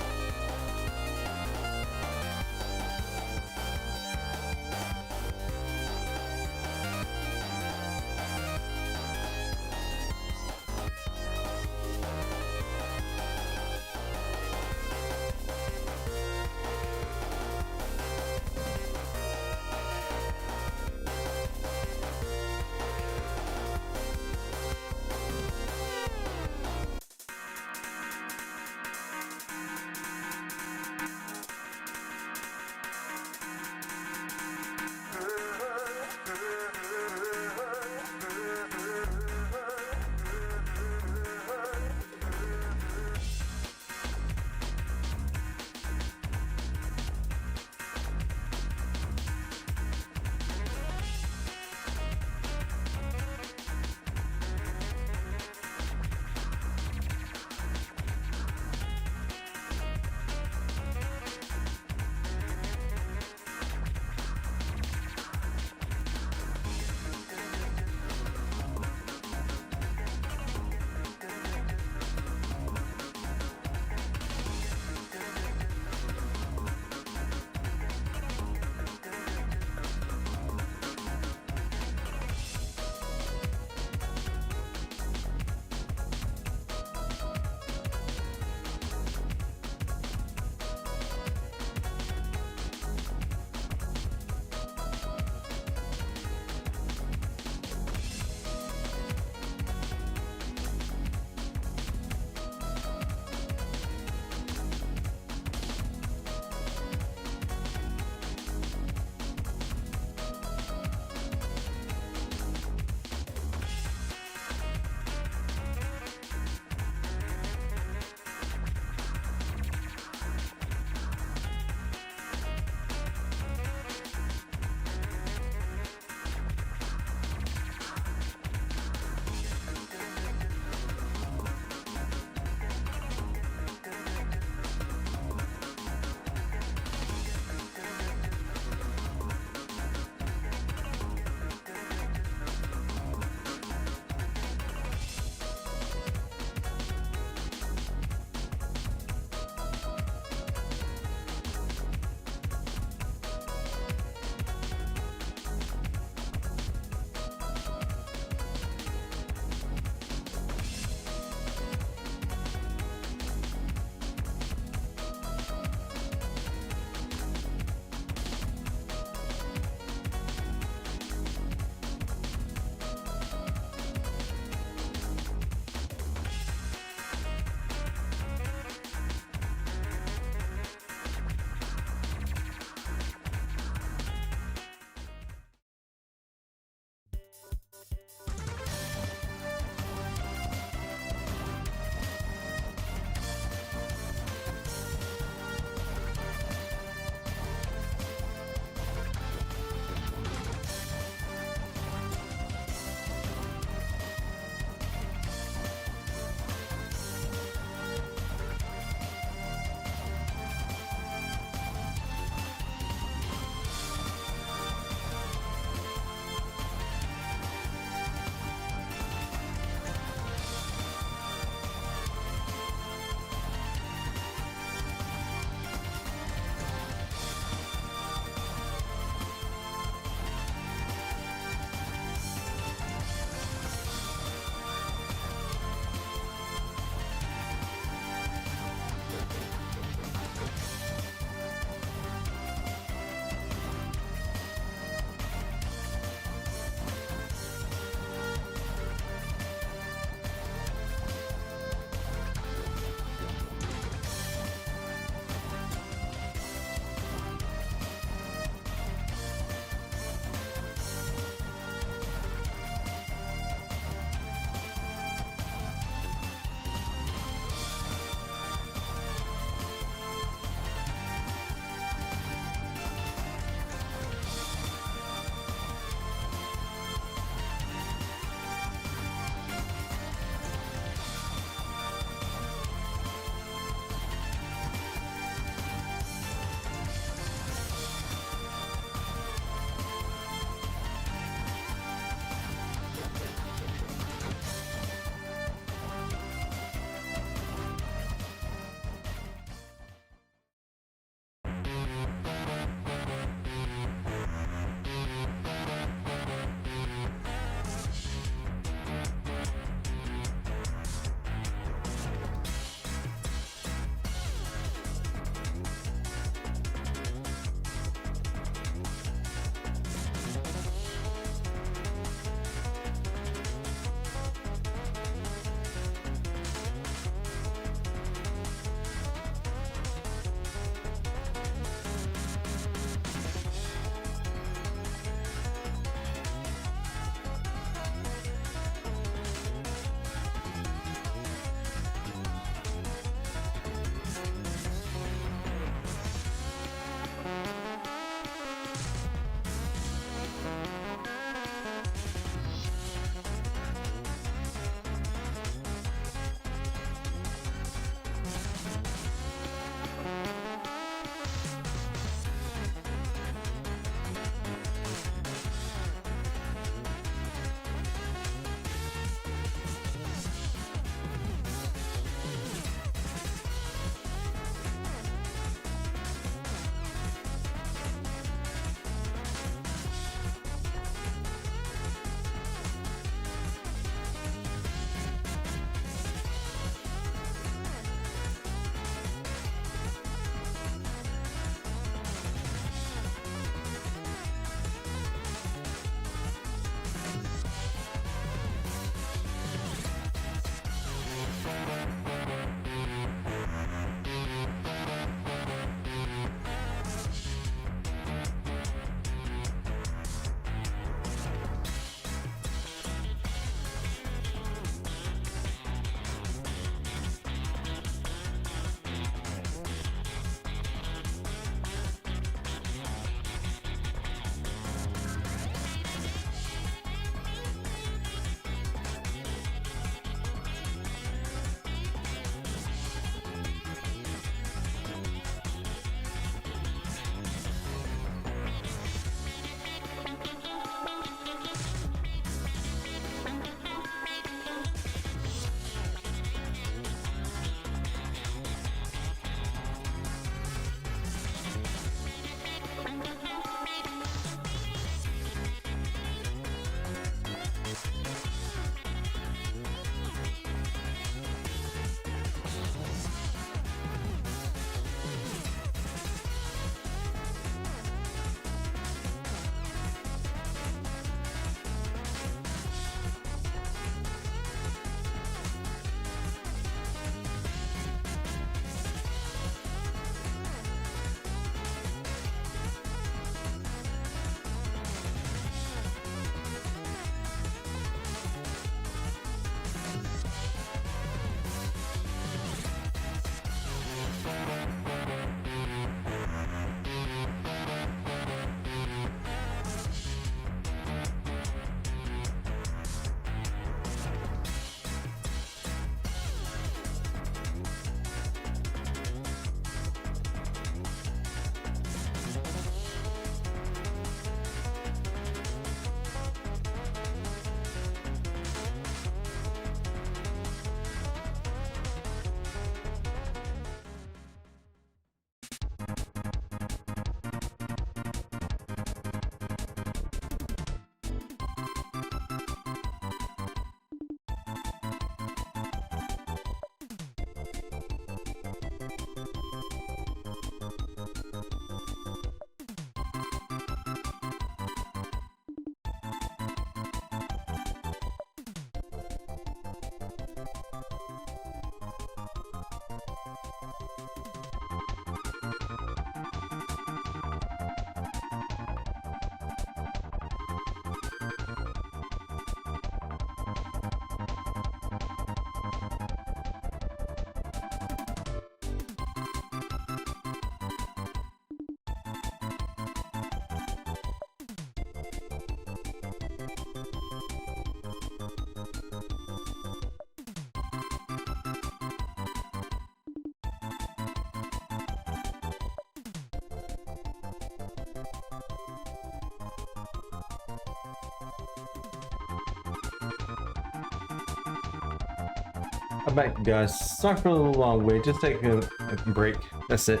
I'm back, guys. Sorry for the long wait. Just take a break. That's it.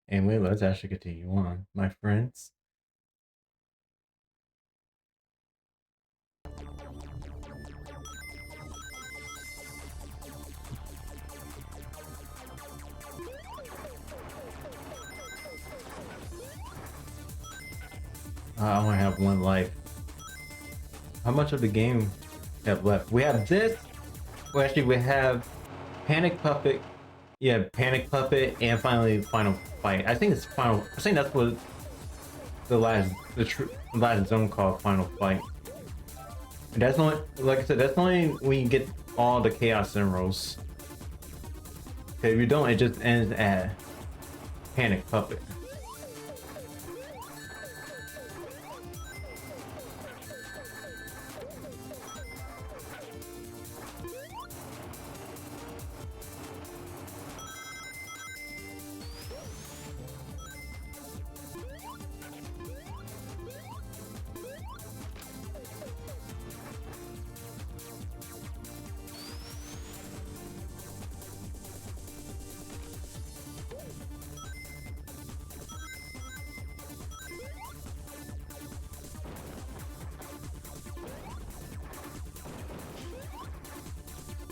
Anyway, let's actually continue on, my friends. I only have one life. How much of the game have left? We have this. Well, actually, we have Panic Puppet. Yeah, Panic Puppet, and finally Final Fight. I think it's Final. I think that's what the last zone called, Final Fight. And that's only, like I said, that's only when you get all the Chaos Emeralds. Okay, if you don't, it just ends at Panic Puppet.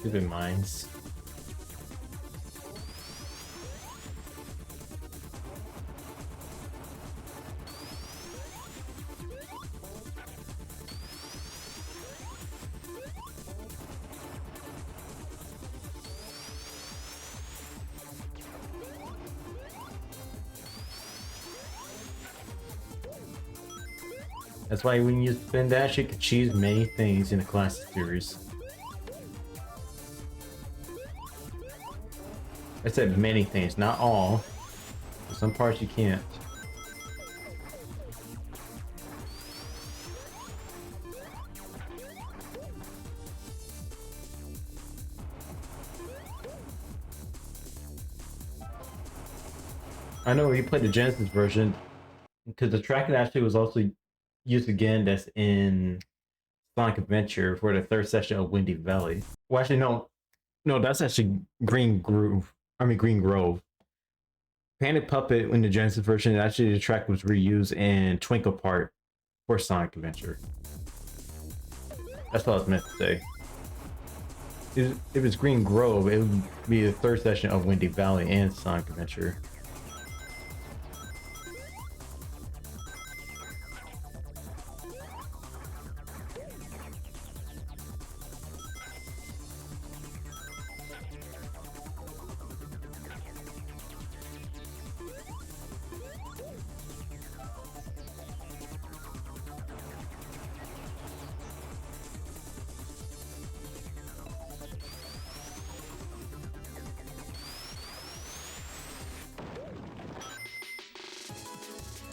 Stupid mines. That's why when you spin dash, you can choose many things in the classic series. I said many things, not all. For some parts you can't. I know when you played the Genesis version, because the track actually was also used again that's in Sonic Adventure for the third section of Windy Valley. Well, actually, no, that's actually Green Grove. Panic Puppet in the Genesis version, actually the track was reused in Twinkle Park for Sonic Adventure. That's what I was meant to say. If it's Green Grove, it would be the third section of Windy Valley and Sonic Adventure.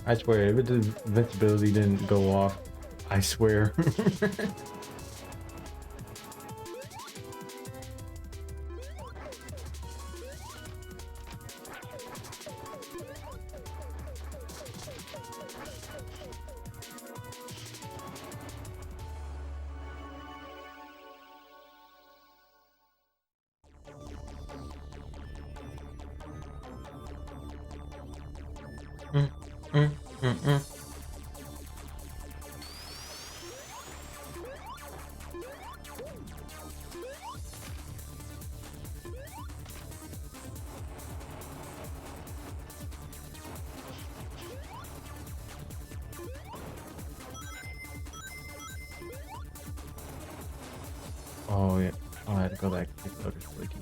I swear, if the invincibility didn't go off, I swear. Oh yeah, oh, I had to go back to the other sticky.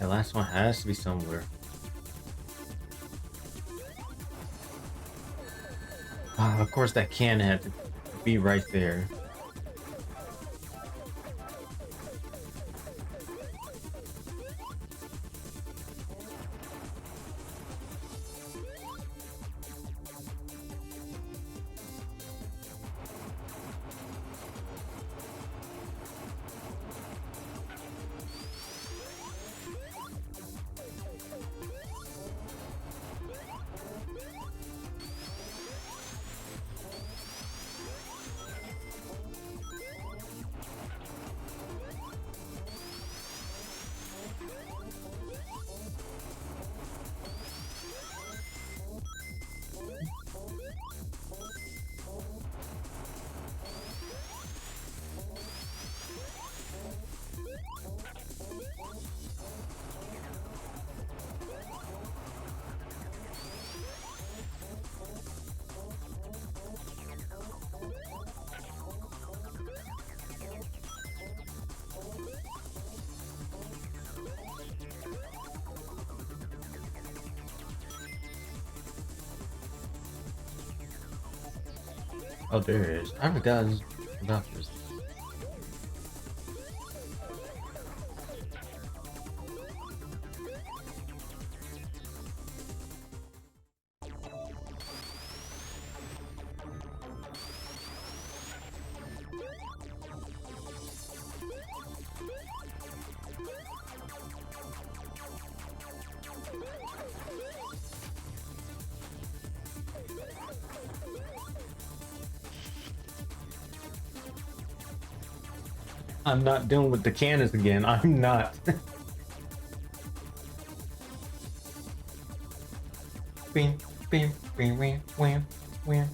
That last one has to be somewhere. Of course, that can have to be right there. Oh, there it is. I forgot about this. I'm not dealing with the cannons again. I'm not. Bing, bing, bing, bing, wham, wham.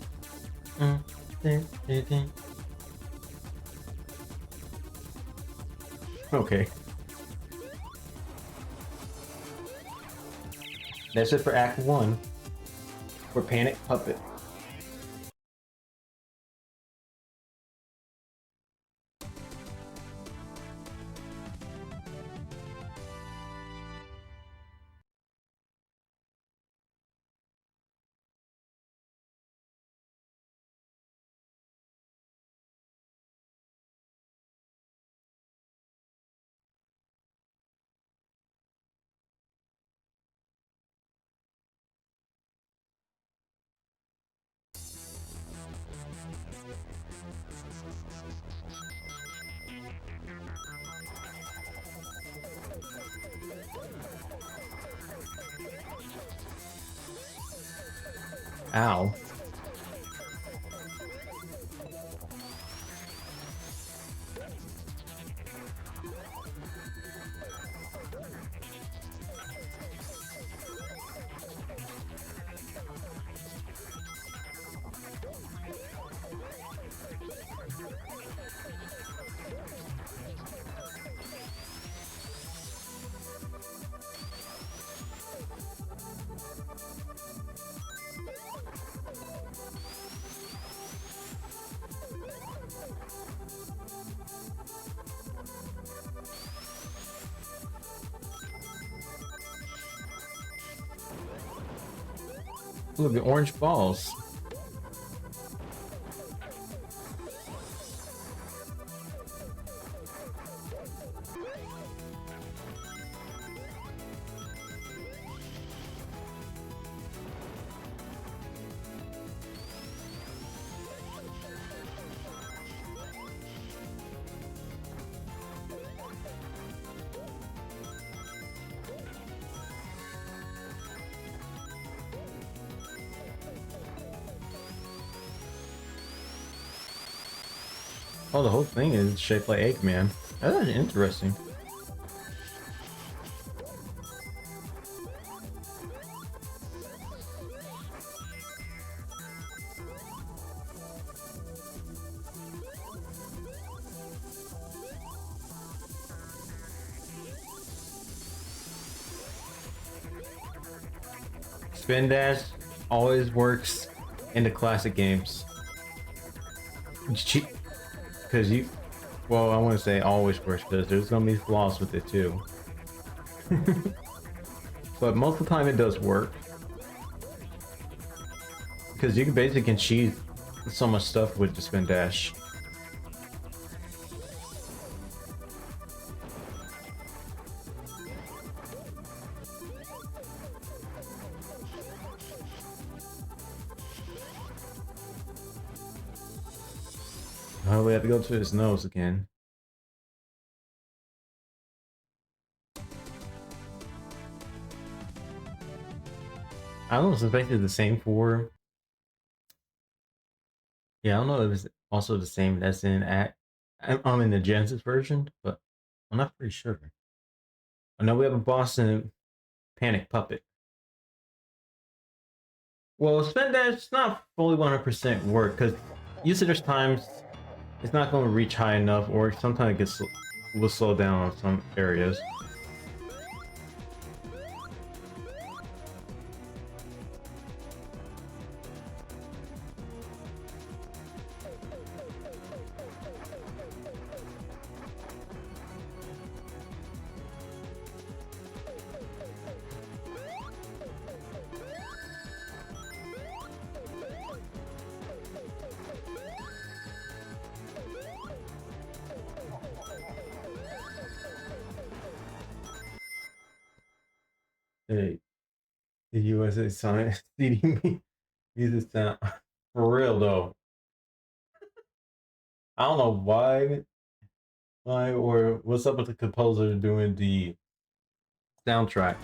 Ding, ding, ding. Okay. That's it for Act 1 for Panic Puppet. Ow. Look at orange balls. Oh, the whole thing is shaped like Eggman. That's interesting. Spin dash always works in the classic games. Because well, I want to say always works because there's gonna be flaws with it too. But most of the time it does work. Because you can basically cheat so much stuff with the spin dash. Oh, we have to go to his nose again. I don't know if it's basically the same for... Yeah, I don't know if it's also the same that's in I'm in the Genesis version, but I'm not pretty sure. I know we have a boss in Panic Puppet. Well, spin dash is not fully 100% work, because usually there's times it's not going to reach high enough, or sometimes will slow down on some areas. Hey, the USA Science feeding me music sound. For real though. I don't know why, or what's up with the composer doing the soundtrack.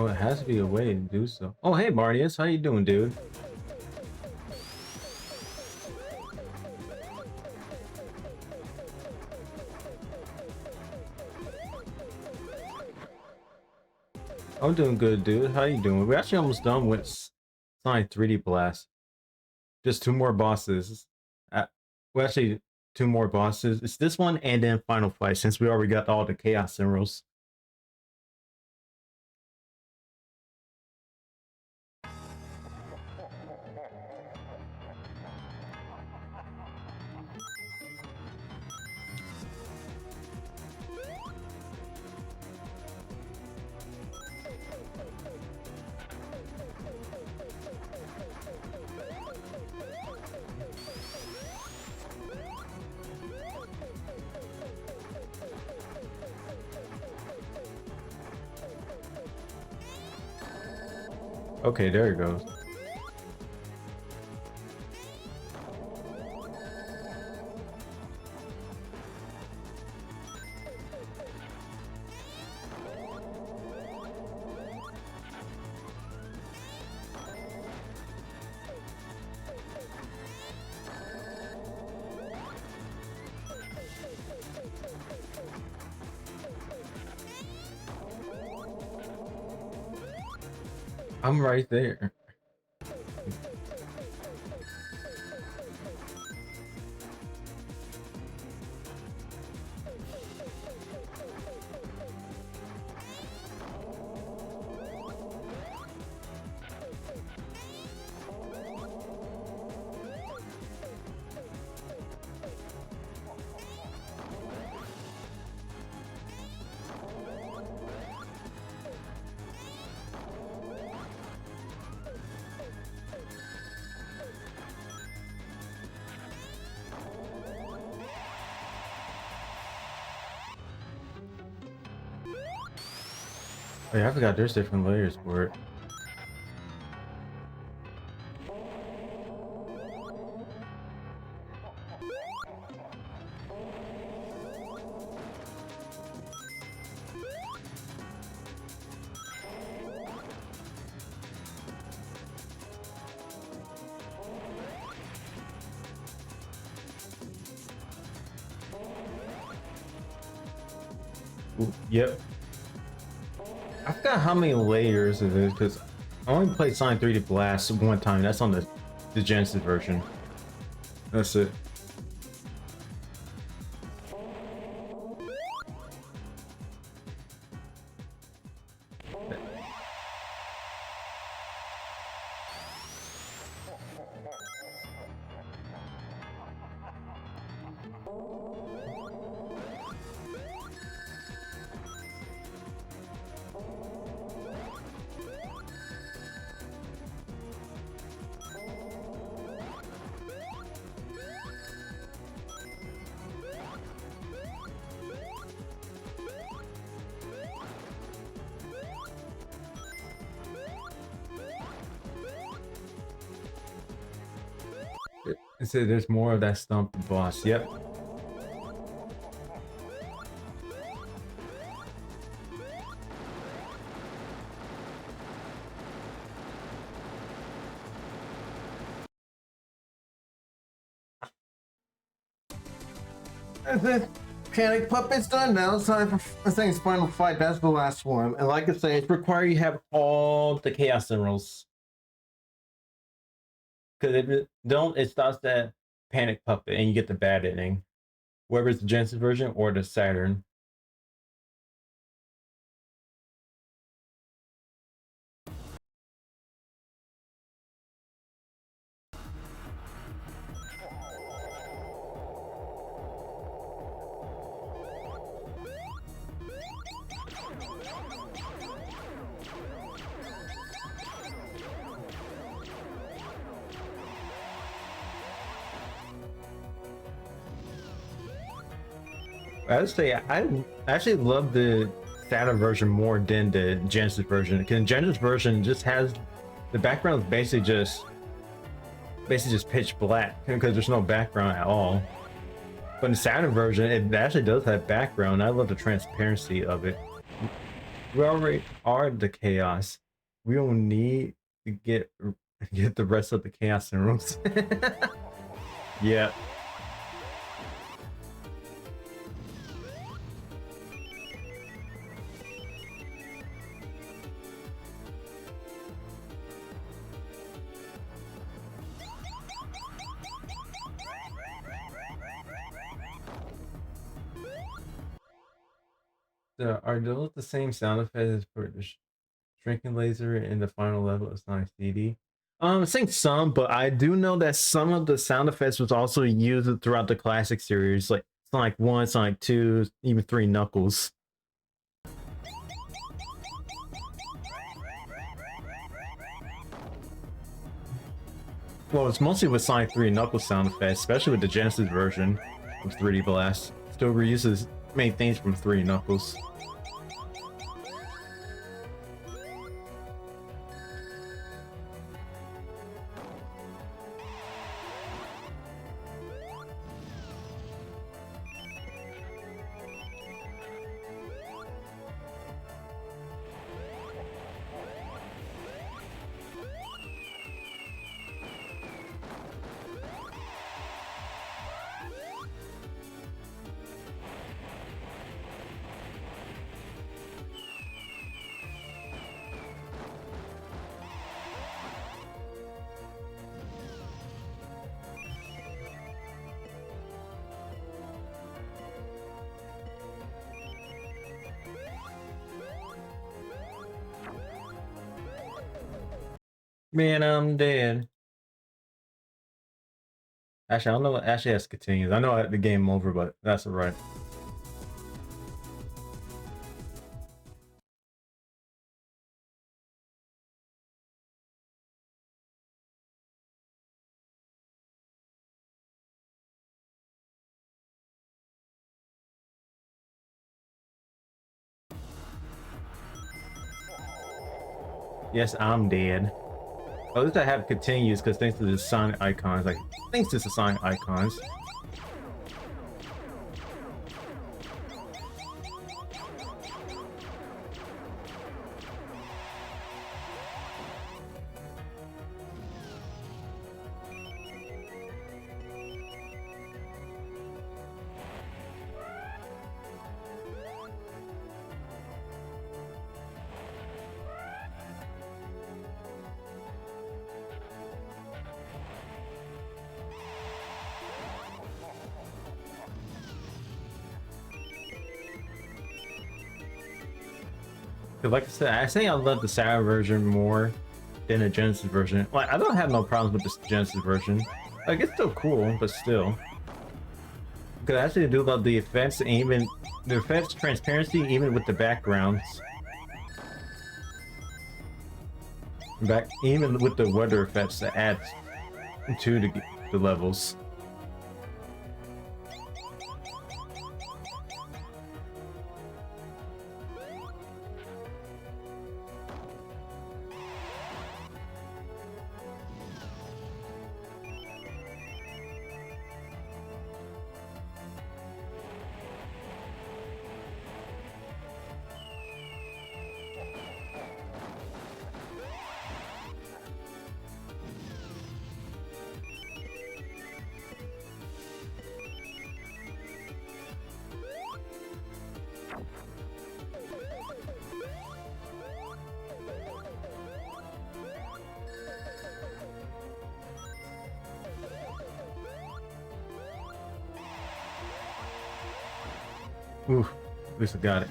Oh, it has to be a way to do so. Oh, hey, Martius, how you doing, dude? I'm doing good, dude. How you doing? We're actually almost done with Sonic 3D Blast. Just two more bosses. Well, actually, two more bosses. It's this one and then Final Fight, since we already got all the Chaos Emeralds. Okay, there it goes. I'm right there. Oh yeah, I forgot there's different layers for it. Ooh, yep. I forgot how many layers it is, because I only played Sonic 3D Blast one time. That's on the Genesis version. That's it. It said there's more of that stump boss. Yep. I think Panic Puppet's done now. It's time for I think it's Final Fight. That's the last one. And like I say, it's Require you have all the Chaos Emeralds. Because if it don't, it starts that Panic Puppet and you get the bad ending. Whether it's the Genesis version or the Saturn. I would say I actually love the Saturn version more than the Genesis version, because Genesis version just has the background is basically just pitch black because there's no background at all. But in the Saturn version, it actually does have background. I love the transparency of it. We already are the chaos. We don't need to get the rest of the chaos in rooms. Yeah. Are those the same sound effects as for the shrinking laser in the final level of Sonic CD? I think some, but I do know that some of the sound effects was also used throughout the classic series, like Sonic 1, Sonic 2, even 3 Knuckles. Well, it's mostly with Sonic 3 Knuckles sound effects, especially with the Genesis version of 3D Blast. Still reuses main things from 3 Knuckles. Man, I'm dead. Actually, I don't know what Ashley has continues. I know the game over, but that's alright. Yes, I'm dead. At least I have continues because thanks to the Sonic icons, like thanks to the Sonic icons. 'Cause like I said, I think I love the Saturn version more than the Genesis version. Like, I don't have no problems with the Genesis version. Like, it's still cool, but still. Because I actually do love the effects, and even the effects transparency, even with the backgrounds. Even with the weather effects that adds to the levels. Ooh, at least I got it.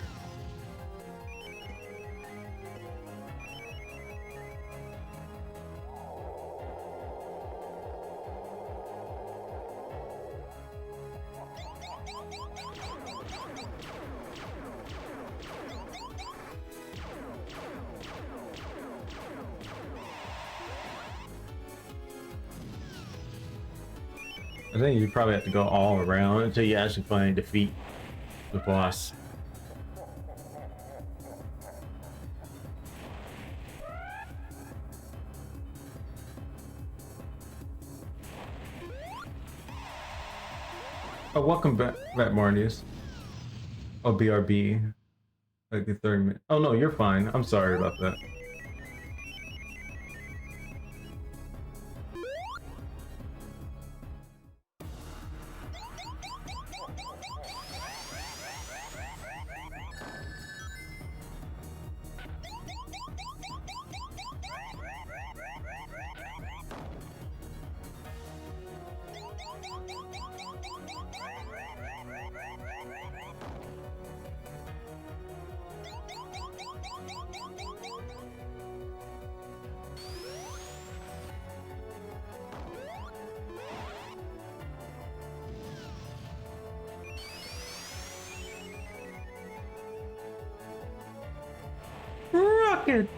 I think you probably have to go all around until you actually finally defeat the boss. Oh, welcome back, Marnius. Oh, BRB. Like the 30 minute. Oh no, you're fine. I'm sorry about that. Rocket!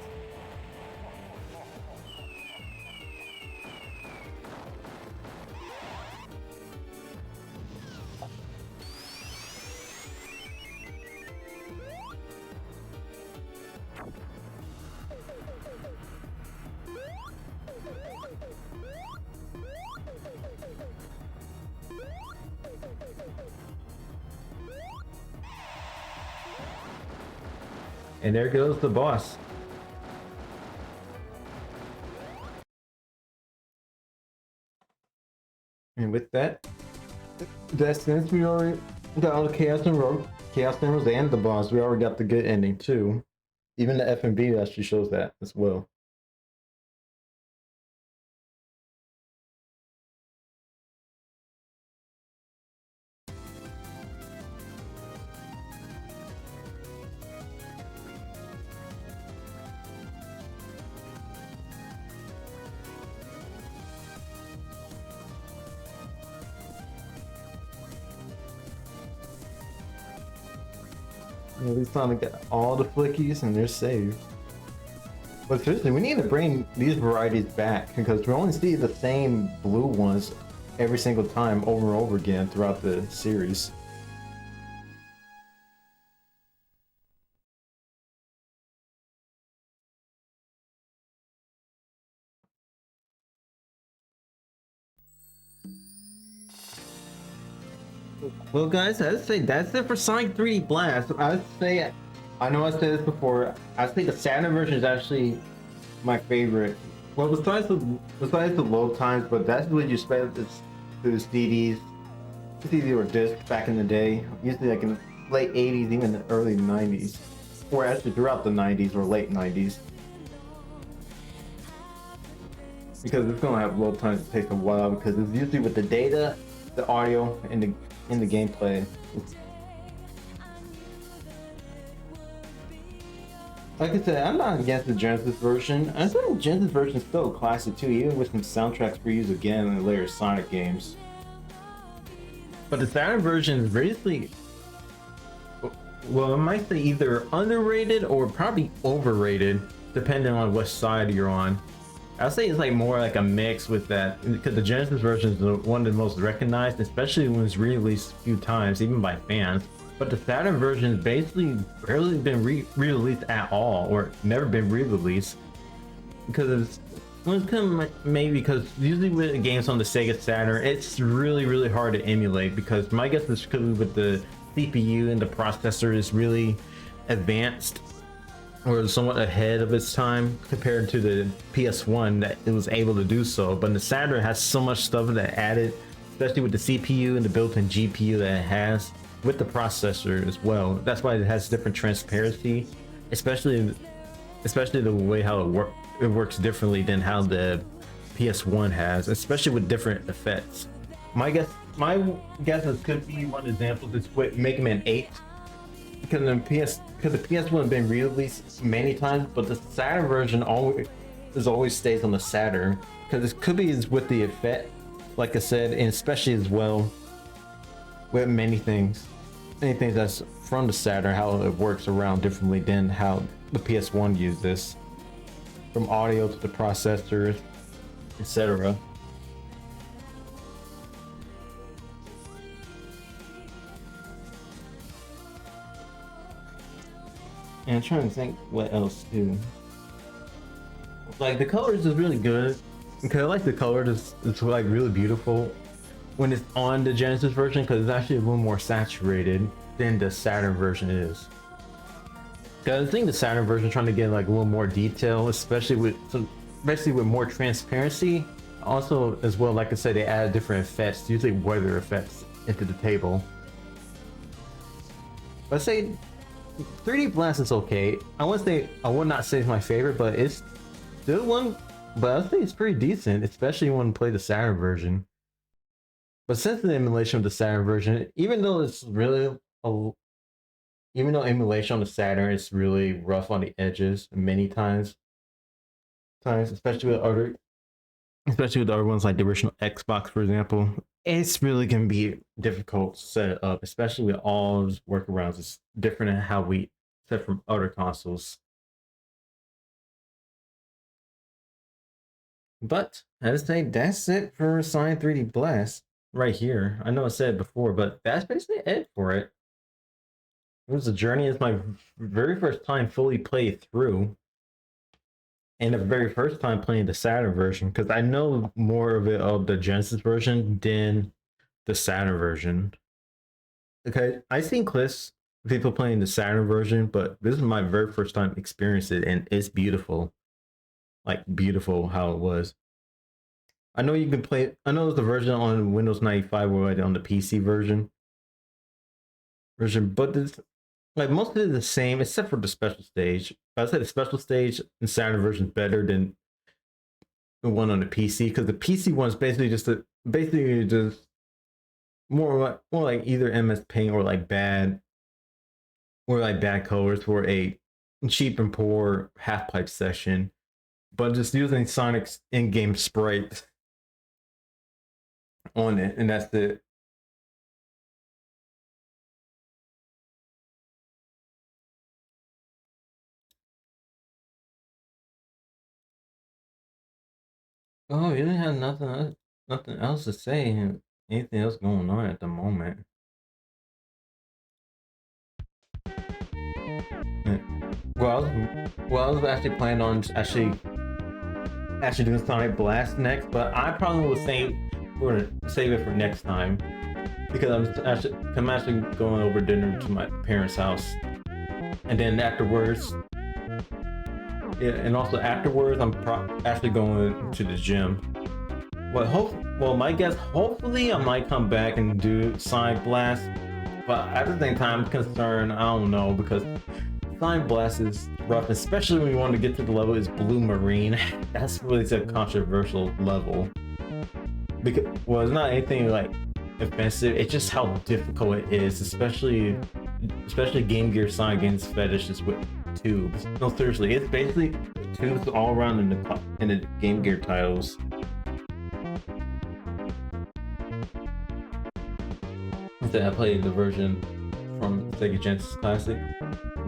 And there goes the boss. And with that, since we already got all the Chaos Emeralds and the boss, we already got the good ending too. Even the FMV actually shows that as well. At least time to get all the flickies and they're saved. But seriously, we need to bring these varieties back because we only see the same blue ones every single time over and over again throughout the series. Well guys, I'd say that's it for Sonic 3D Blast. I'd say, I know I said this before, I'd say the Saturn version is actually my favorite. Well, besides the load times, but that's what you spend those CDs or discs back in the day, usually like in the late 80s, even the early 90s. Or actually throughout the 90s or late 90s. Because it's gonna have load times that take a while because it's usually with the data, the audio, and the gameplay. Like I said, I'm not against the Genesis version. I think the Genesis version is still a classic too, even with some soundtracks reused again in the later Sonic games. But the Saturn version is basically, well, I might say either underrated or probably overrated, depending on what side you're on. I'll say it's like more like a mix with that, because the Genesis version is one of the most recognized, especially when it's re-released a few times, even by fans. But the Saturn version has basically barely been re-released at all, or never been re-released, because maybe because usually with games on the Sega Saturn, it's really hard to emulate, because my guess is because with the CPU and the processor is really advanced or somewhat ahead of its time compared to the PS1 that it was able to do so. But the Saturn has so much stuff that added, especially with the CPU and the built-in GPU that it has, with the processor as well. That's why it has different transparency, especially the way how it works differently than how the PS1 has, especially with different effects. My guess is could be one example is with Mega Man 8, because the PS1 has been re-released many times, but the Saturn version always stays on the Saturn, because it could be with the effect, like I said, and especially as well with many things that's from the Saturn, how it works around differently than how the PS1 used this, from audio to the processors, etc. And I'm trying to think what else too. Like the colors is really good, because I like the colors. It's like really beautiful when it's on the Genesis version, because it's actually a little more saturated than the Saturn version is. Because I think the Saturn version is trying to get like a little more detail, especially with more transparency. Also, as well, like I said, they add different effects, usually weather effects, into the table. But I say 3D Blast is okay. I would not say it's my favorite, but it's still one. But I think it's pretty decent, especially when you play the Saturn version. But since the emulation of the Saturn version, even though emulation on the Saturn is really rough on the edges many times, especially with other ones like the original Xbox, for example, it's really gonna be difficult to set it up, especially with all those workarounds. It's different than how we set from other consoles. But as I say, that's it for Sonic 3D Blast right here. I know I said it before, but that's basically it for it. It was a journey. It's my very first time fully played through, and the very first time playing the Saturn version, because I know more of it of the Genesis version than the Saturn version. Okay, I've seen clips of people playing the Saturn version, but this is my very first time experiencing it, and it's beautiful. Like beautiful how it was. I know you can play. I know it's the version on Windows 95 or on the PC version, but it's like most of it is the same except for the special stage. I would say the special stage in Saturn version is better than the one on the PC, because the PC one is basically just more like either MS Paint or like bad colors for a cheap and poor half-pipe session, but just using Sonic's in-game sprite on it, and that's it. Oh, you didn't have nothing else to say. Anything else going on at the moment? Well, I was actually planning on actually doing Sonic Blast next, but I probably will save it for next time, because I'm actually going over dinner to my parents' house, and then afterwards. Yeah, and also afterwards, I'm actually going to the gym. My guess, hopefully I might come back and do Sonic Blast, but at the same time, I'm concerned, I don't know, because Sonic Blast is rough, especially when you want to get to the level is Blue Marine. That's really a controversial level. Because, well, it's not anything like offensive, it's just how difficult it is, especially Game Gear Sonic games fetishes with tubes. No, seriously, it's basically tubes all around in the Game Gear titles. Instead, I played the version from Sega Genesis Classic.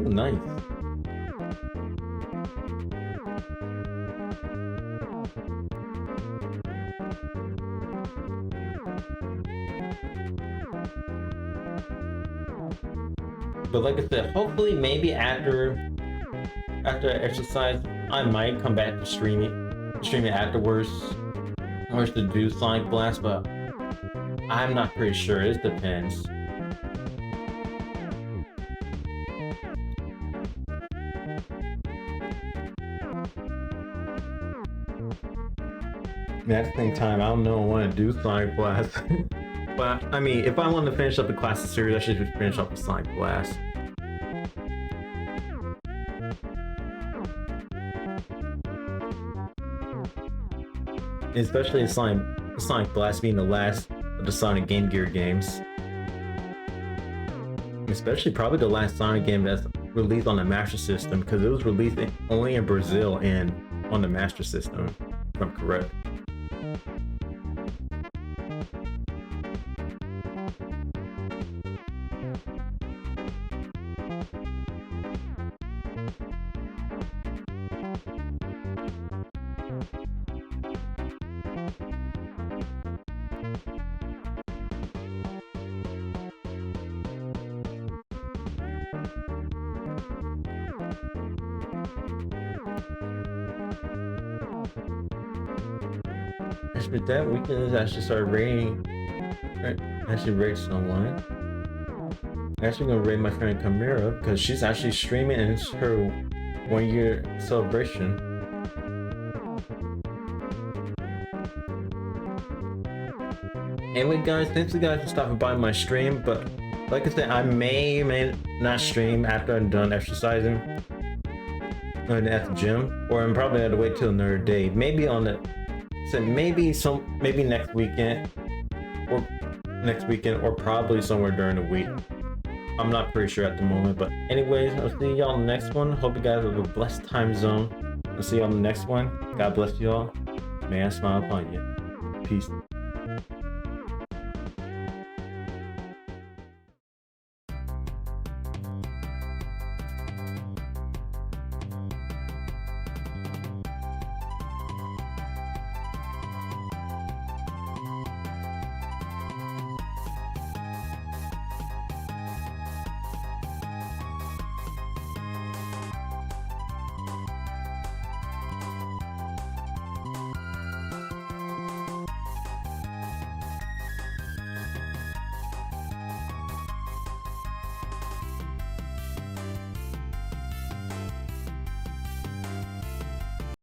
Ooh, nice. But like I said, hopefully maybe after I exercise, I might come back to stream it afterwards, or to do Sonic Blast, but I'm not pretty sure. It depends. At the same time, I don't know I want to do Sonic Blast. But I mean, if I want to finish up the classic series, I should just finish up with Sonic Blast. Especially Sonic Blast being the last of the Sonic Game Gear games. Especially probably the last Sonic game that's released on the Master System, because it was released only in Brazil and on the Master System, if I'm correct. With that, we can actually start raiding. Actually, raid someone. I'm actually gonna raid my friend Kamira because she's actually streaming and it's her 1-year celebration. Anyway, guys, thanks you guys for stopping by my stream. But like I said, I may not stream after I'm done exercising at the gym, or I'm probably gonna wait till another day. Maybe on the maybe next weekend, or probably somewhere during the week. I'm not pretty sure at the moment, but anyways, I'll see y'all in the next one. Hope you guys have a blessed time zone. I'll see y'all in the next one. God bless you all. May I smile upon you. Peace.